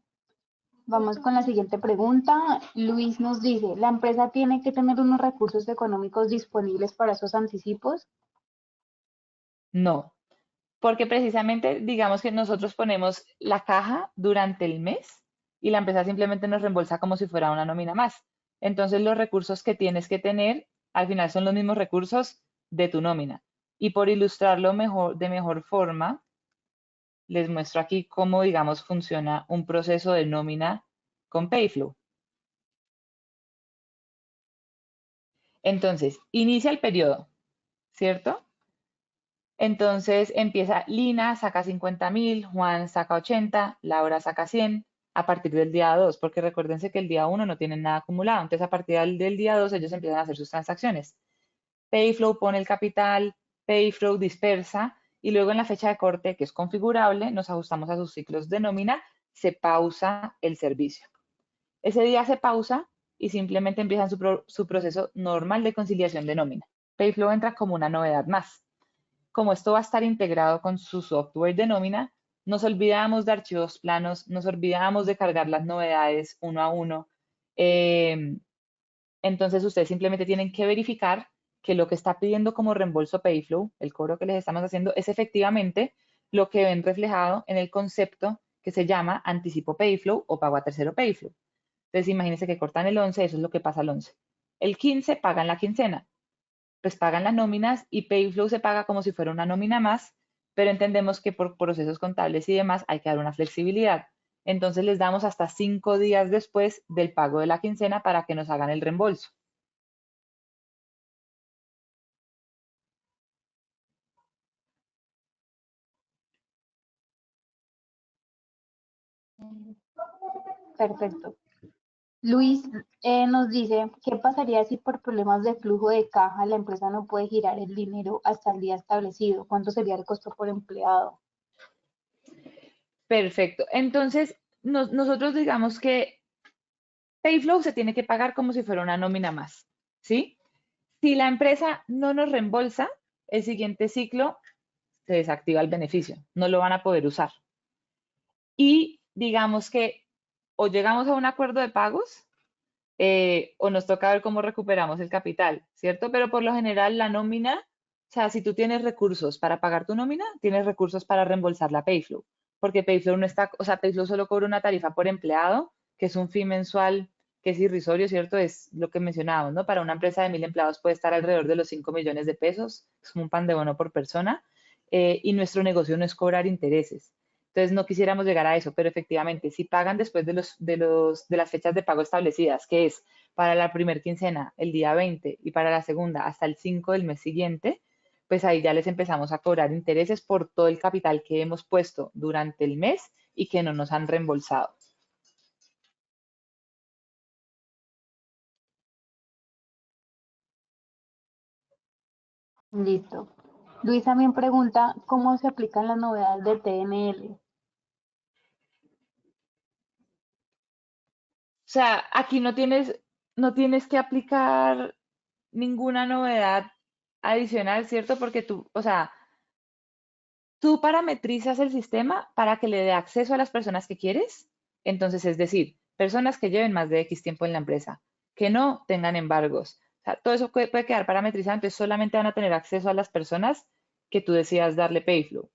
Vamos con la siguiente pregunta. Luis nos dice, ¿la empresa tiene que tener unos recursos económicos disponibles para esos anticipos? No, porque precisamente digamos que nosotros ponemos la caja durante el mes y la empresa simplemente nos reembolsa como si fuera una nómina más. Entonces los recursos que tienes que tener al final son los mismos recursos de tu nómina. Y por ilustrarlo mejor, de mejor forma, les muestro aquí cómo, digamos, funciona un proceso de nómina con Payflow. Entonces, inicia el periodo, ¿cierto? Entonces empieza Lina, saca 50.000, Juan saca 80, Laura saca 100 a partir del día 2, porque recuérdense que el día 1 no tienen nada acumulado. Entonces, a partir del día 2 ellos empiezan a hacer sus transacciones. Payflow pone el capital, Payflow dispersa y luego en la fecha de corte, que es configurable, nos ajustamos a sus ciclos de nómina, se pausa el servicio. Ese día se pausa y simplemente empiezan su proceso normal de conciliación de nómina. Payflow entra como una novedad más. Como esto va a estar integrado con su software de nómina, nos olvidamos de archivos planos, nos olvidamos de cargar las novedades uno a uno. Eh, entonces ustedes simplemente tienen que verificar que lo que está pidiendo como reembolso Payflow, el cobro que les estamos haciendo, es efectivamente lo que ven reflejado en el concepto que se llama anticipo Payflow o pago a tercero Payflow. Entonces, imagínense que cortan el 11, eso es lo que pasa al 11. El 15 pagan la quincena, pues pagan las nóminas y Payflow se paga como si fuera una nómina más, pero entendemos que por procesos contables y demás hay que dar una flexibilidad. Entonces les damos hasta 5 días después del pago de la quincena para que nos hagan el reembolso. Perfecto. Luis nos dice, ¿qué pasaría si por problemas de flujo de caja la empresa no puede girar el dinero hasta el día establecido? ¿Cuánto sería el costo por empleado? Perfecto. Entonces, nosotros digamos que Payflow se tiene que pagar como si fuera una nómina más, ¿sí? Si la empresa no nos reembolsa, el siguiente ciclo se desactiva el beneficio, no lo van a poder usar. Y digamos que o llegamos a un acuerdo de pagos o nos toca ver cómo recuperamos el capital, ¿cierto? Pero por lo general la nómina, o sea, si tú tienes recursos para pagar tu nómina, tienes recursos para reembolsar la Payflow, porque Payflow no está, o sea, Payflow solo cobra una tarifa por empleado, que es un fee mensual que es irrisorio, ¿cierto? Es lo que mencionábamos, ¿no? Para una empresa de 1.000 empleados puede estar alrededor de los 5 millones de pesos, es como un pan de bono por persona, y nuestro negocio no es cobrar intereses. Entonces no quisiéramos llegar a eso, pero efectivamente, si pagan después de las fechas de pago establecidas, que es para la primer quincena el día 20 y para la segunda hasta el 5 del mes siguiente, pues ahí ya les empezamos a cobrar intereses por todo el capital que hemos puesto durante el mes y que no nos han reembolsado. Listo. Luis también pregunta, ¿cómo se aplican las novedades de TNL? O sea, aquí no tienes que aplicar ninguna novedad adicional, ¿cierto? Porque tú, o sea, tú parametrizas el sistema para que le dé acceso a las personas que quieres. Entonces, es decir, personas que lleven más de X tiempo en la empresa, que no tengan embargos. O sea, todo eso puede quedar parametrizado, entonces solamente van a tener acceso a las personas que tú decidas darle Payflow.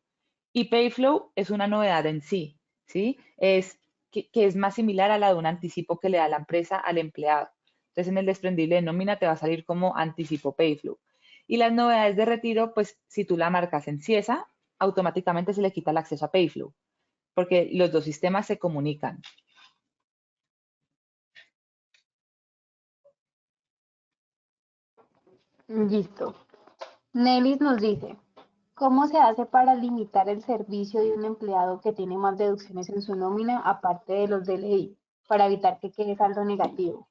Y Payflow es una novedad en sí, ¿sí? Es que es más similar a la de un anticipo que le da la empresa al empleado. Entonces, en el desprendible de nómina te va a salir como anticipo Payflow. Y las novedades de retiro, pues si tú la marcas en CIESA, automáticamente se le quita el acceso a Payflow, porque los dos sistemas se comunican. Listo. Nelis nos dice, ¿cómo se hace para limitar el servicio de un empleado que tiene más deducciones en su nómina aparte de los de ley para evitar que quede saldo negativo?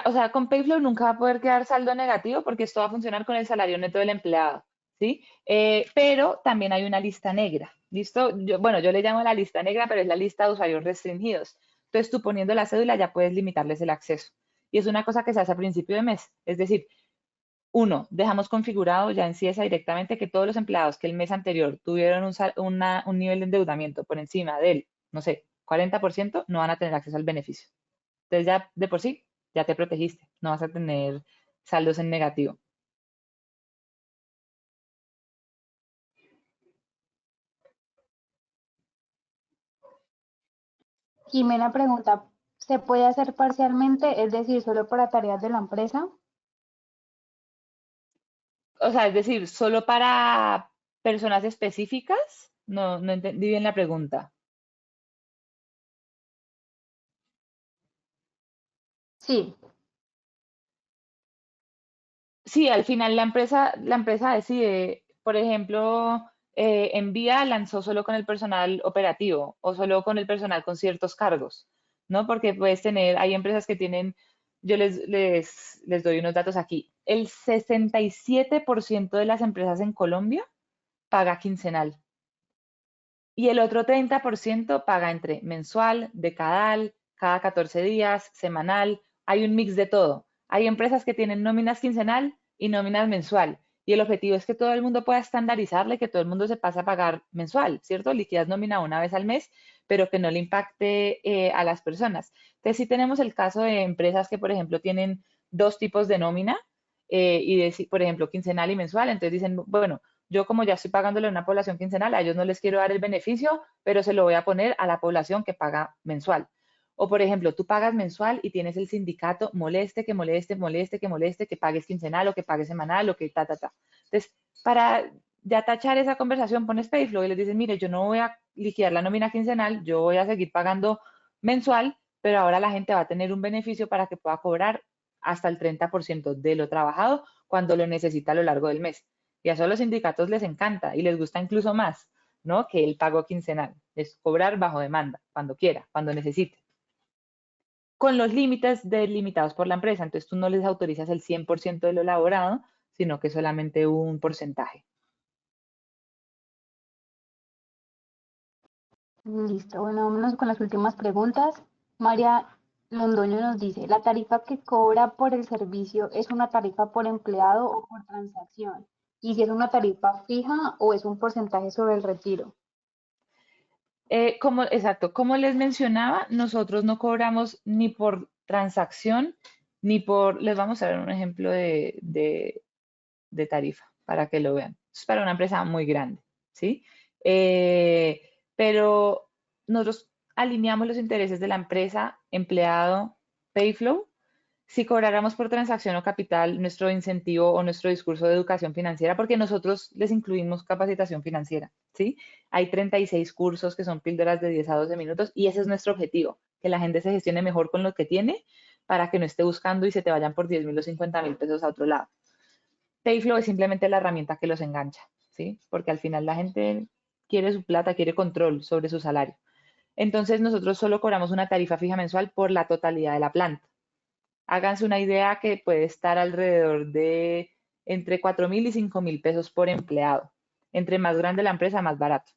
O sea, con Payflow nunca va a poder quedar saldo negativo porque esto va a funcionar con el salario neto del empleado, ¿sí? Pero también hay una lista negra, ¿listo? Bueno, yo le llamo la lista negra, pero es la lista de usuarios restringidos. Entonces, tú poniendo la cédula ya puedes limitarles el acceso. Y es una cosa que se hace a principio de mes. Es decir, uno, dejamos configurado ya en CIESA directamente que todos los empleados que el mes anterior tuvieron un nivel de endeudamiento por encima del, no sé, 40%, no van a tener acceso al beneficio. Entonces ya de por sí, ya te protegiste, no vas a tener saldos en negativo. Jimena pregunta, ¿se puede hacer parcialmente, es decir, solo para tareas de la empresa? O sea, es decir, solo para personas específicas, no entendí bien la pregunta. Sí, Sí, al final la empresa decide, por ejemplo, Envía lanzó solo con el personal operativo o solo con el personal con ciertos cargos, ¿no? Porque puedes tener, hay empresas que tienen, yo les doy unos datos aquí, el 67% de las empresas en Colombia paga quincenal y el otro 30% paga entre mensual, decadal, cada 14 días, semanal. Hay un mix de todo. Hay empresas que tienen nóminas quincenal y nóminas mensual. Y el objetivo es que todo el mundo pueda estandarizarle, que todo el mundo se pase a pagar mensual, ¿cierto? Liquidas nómina una vez al mes, pero que no le impacte a las personas. Entonces, sí tenemos el caso de empresas que, por ejemplo, tienen dos tipos de nómina por ejemplo, quincenal y mensual. Entonces dicen, bueno, yo como ya estoy pagándole a una población quincenal, a ellos no les quiero dar el beneficio, pero se lo voy a poner a la población que paga mensual. O por ejemplo, tú pagas mensual y tienes el sindicato, moleste, que moleste, moleste, que moleste, que pagues quincenal o que pagues semanal o que ta, ta, ta. Entonces, para ya tachar esa conversación, pones Payflow y les dices, mire, yo no voy a liquidar la nómina quincenal, yo voy a seguir pagando mensual, pero ahora la gente va a tener un beneficio para que pueda cobrar hasta el 30% de lo trabajado cuando lo necesita a lo largo del mes. Y a eso a los sindicatos les encanta y les gusta incluso más, ¿no? Que el pago quincenal. Es cobrar bajo demanda, cuando quiera, cuando necesite. Con los límites delimitados por la empresa. Entonces tú no les autorizas el 100% de lo elaborado, sino que solamente un porcentaje. Listo, bueno, vámonos con las últimas preguntas. María Londoño nos dice, ¿la tarifa que cobra por el servicio es una tarifa por empleado o por transacción? Y si es una tarifa fija o es un porcentaje sobre el retiro. Exacto, como les mencionaba, nosotros no cobramos ni por transacción, ni por, les vamos a ver un ejemplo de tarifa para que lo vean. Es para una empresa muy grande, ¿sí? Pero nosotros alineamos los intereses de la empresa, empleado, Payflow. Si cobráramos por transacción o capital nuestro incentivo o nuestro discurso de educación financiera, porque nosotros les incluimos capacitación financiera, ¿sí? Hay 36 cursos que son píldoras de 10 a 12 minutos y ese es nuestro objetivo, que la gente se gestione mejor con lo que tiene para que no esté buscando y se te vayan por 10.000 o 50.000 pesos a otro lado. Payflow es simplemente la herramienta que los engancha, ¿sí? Porque al final la gente quiere su plata, quiere control sobre su salario. Entonces nosotros solo cobramos una tarifa fija mensual por la totalidad de la planta. Háganse una idea que puede estar alrededor de entre 4.000 y 5.000 pesos por empleado. Entre más grande la empresa, más barato.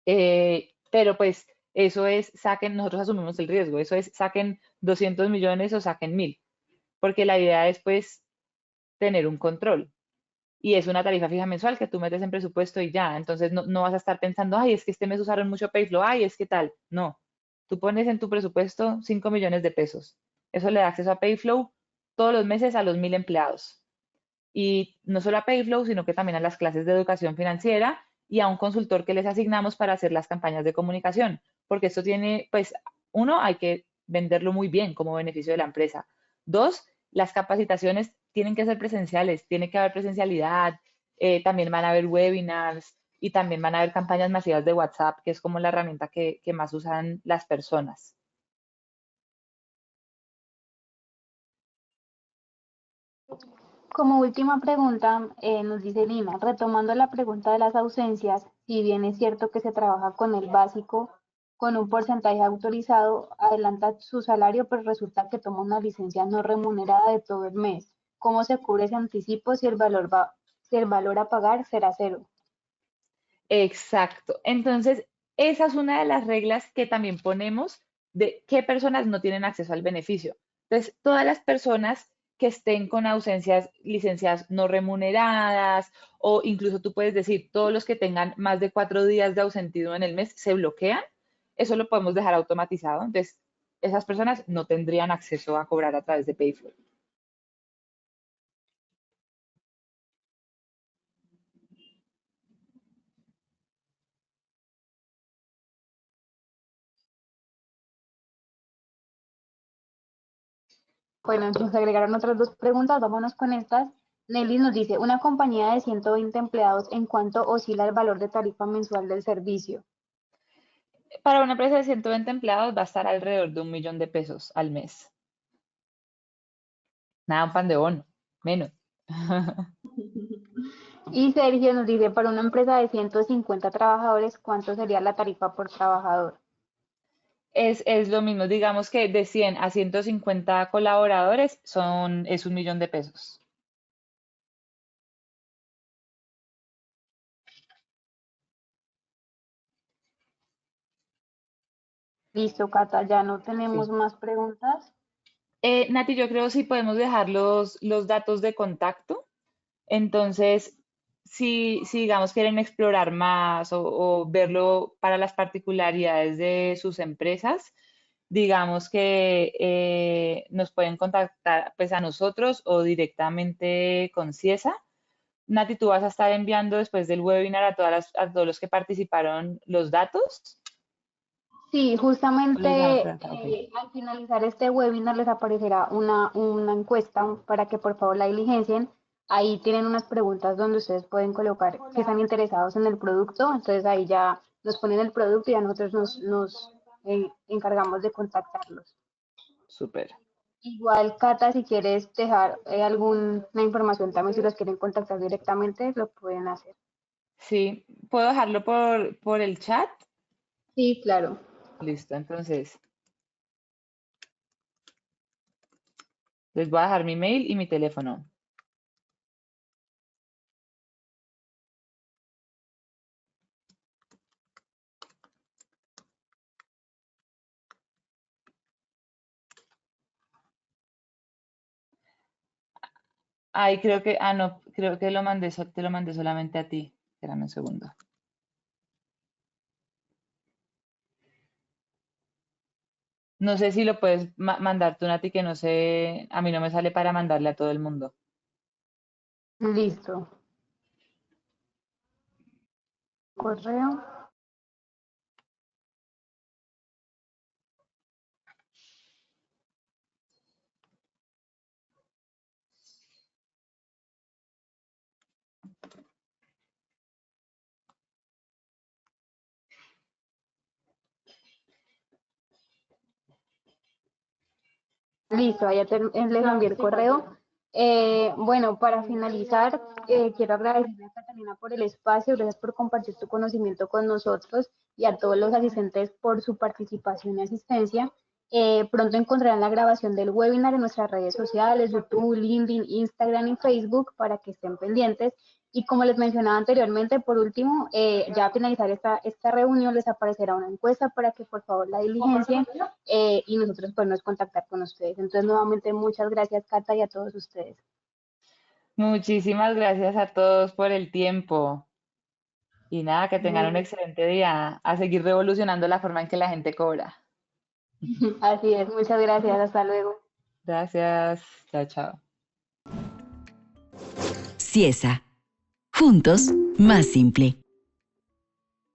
Pero pues eso es, saquen, nosotros asumimos el riesgo, eso es, saquen 200 millones o saquen 1.000, porque la idea es pues tener un control. Y es una tarifa fija mensual que tú metes en presupuesto y ya. Entonces no vas a estar pensando, ay, es que este mes usaron mucho Payflow, ay, es que tal. No. Tú pones en tu presupuesto 5 millones de pesos. Eso le da acceso a Payflow todos los meses a los 1.000 empleados. Y no solo a Payflow, sino que también a las clases de educación financiera y a un consultor que les asignamos para hacer las campañas de comunicación. Porque esto tiene, pues, uno, hay que venderlo muy bien como beneficio de la empresa. Dos, las capacitaciones tienen que ser presenciales, tiene que haber presencialidad, también van a haber webinars y también van a haber campañas masivas de WhatsApp, que es como la herramienta que más usan las personas. Como última pregunta, nos dice Lina, retomando la pregunta de las ausencias, si bien es cierto que se trabaja con el básico, con un porcentaje autorizado, adelanta su salario, pero resulta que toma una licencia no remunerada de todo el mes. ¿Cómo se cubre ese anticipo si el valor a pagar será cero? Exacto. Entonces, esa es una de las reglas que también ponemos de qué personas no tienen acceso al beneficio. Entonces, todas las personas que estén con ausencias, licencias no remuneradas, o incluso tú puedes decir, todos los que tengan más de 4 días de ausentismo en el mes se bloquean. Eso lo podemos dejar automatizado. Entonces, esas personas no tendrían acceso a cobrar a través de Payflow. Bueno, nos agregaron otras dos preguntas, vámonos con estas. Nelly nos dice, una compañía de 120 empleados, ¿en cuánto oscila el valor de tarifa mensual del servicio? Para una empresa de 120 empleados va a estar alrededor de 1.000.000 de pesos al mes. Nada, un pan de bono, menos. Y Sergio nos dice, para una empresa de 150 trabajadores, ¿cuánto sería la tarifa por trabajador? Es lo mismo, digamos que de 100 a 150 colaboradores es 1.000.000 de pesos. Listo, Cata, ya no tenemos Sí. más preguntas. Nati, yo creo si podemos dejar los datos de contacto. Entonces, si digamos quieren explorar más o verlo para las particularidades de sus empresas, digamos que nos pueden contactar pues a nosotros o directamente con CIESA Nati, ¿tú vas a estar enviando después del webinar a a todos los que participaron los datos? Sí, ¿O les van a justamente preguntar? Ok. al finalizar este webinar les aparecerá una encuesta para que por favor la diligencien. Ahí tienen unas preguntas donde ustedes pueden colocar si están interesados en el producto. Entonces ahí ya nos ponen el producto y ya nosotros nos encargamos de contactarlos. Súper. Igual, Cata, si quieres dejar alguna información también, si los quieren contactar directamente, lo pueden hacer. Sí, ¿puedo dejarlo por el chat? Sí, claro. Listo, entonces les voy a dejar mi mail y mi teléfono. Ahí creo que, no, creo que lo mandé, te lo mandé solamente a ti. Espérame un segundo. No sé si lo puedes mandar tú, Nati, que no sé, a mí no me sale para mandarle a todo el mundo. Listo. Correo. Listo, les envié el correo. Bueno, para finalizar, quiero agradecerle a Catalina por el espacio, gracias por compartir tu conocimiento con nosotros y a todos los asistentes por su participación y asistencia. Pronto encontrarán la grabación del webinar en nuestras redes sociales, YouTube, LinkedIn, Instagram y Facebook para que estén pendientes. Y como les mencionaba anteriormente, por último, ya a finalizar esta reunión les aparecerá una encuesta para que por favor la diligencien y nosotros podemos contactar con ustedes. Entonces, nuevamente, muchas gracias, Cata, y a todos ustedes. Muchísimas gracias a todos por el tiempo. Y nada, que tengan un Bueno, excelente día. A seguir revolucionando la forma en que la gente cobra. así es, muchas gracias, hasta luego. Gracias. Chao, chao. Ciesa. Juntos, más simple.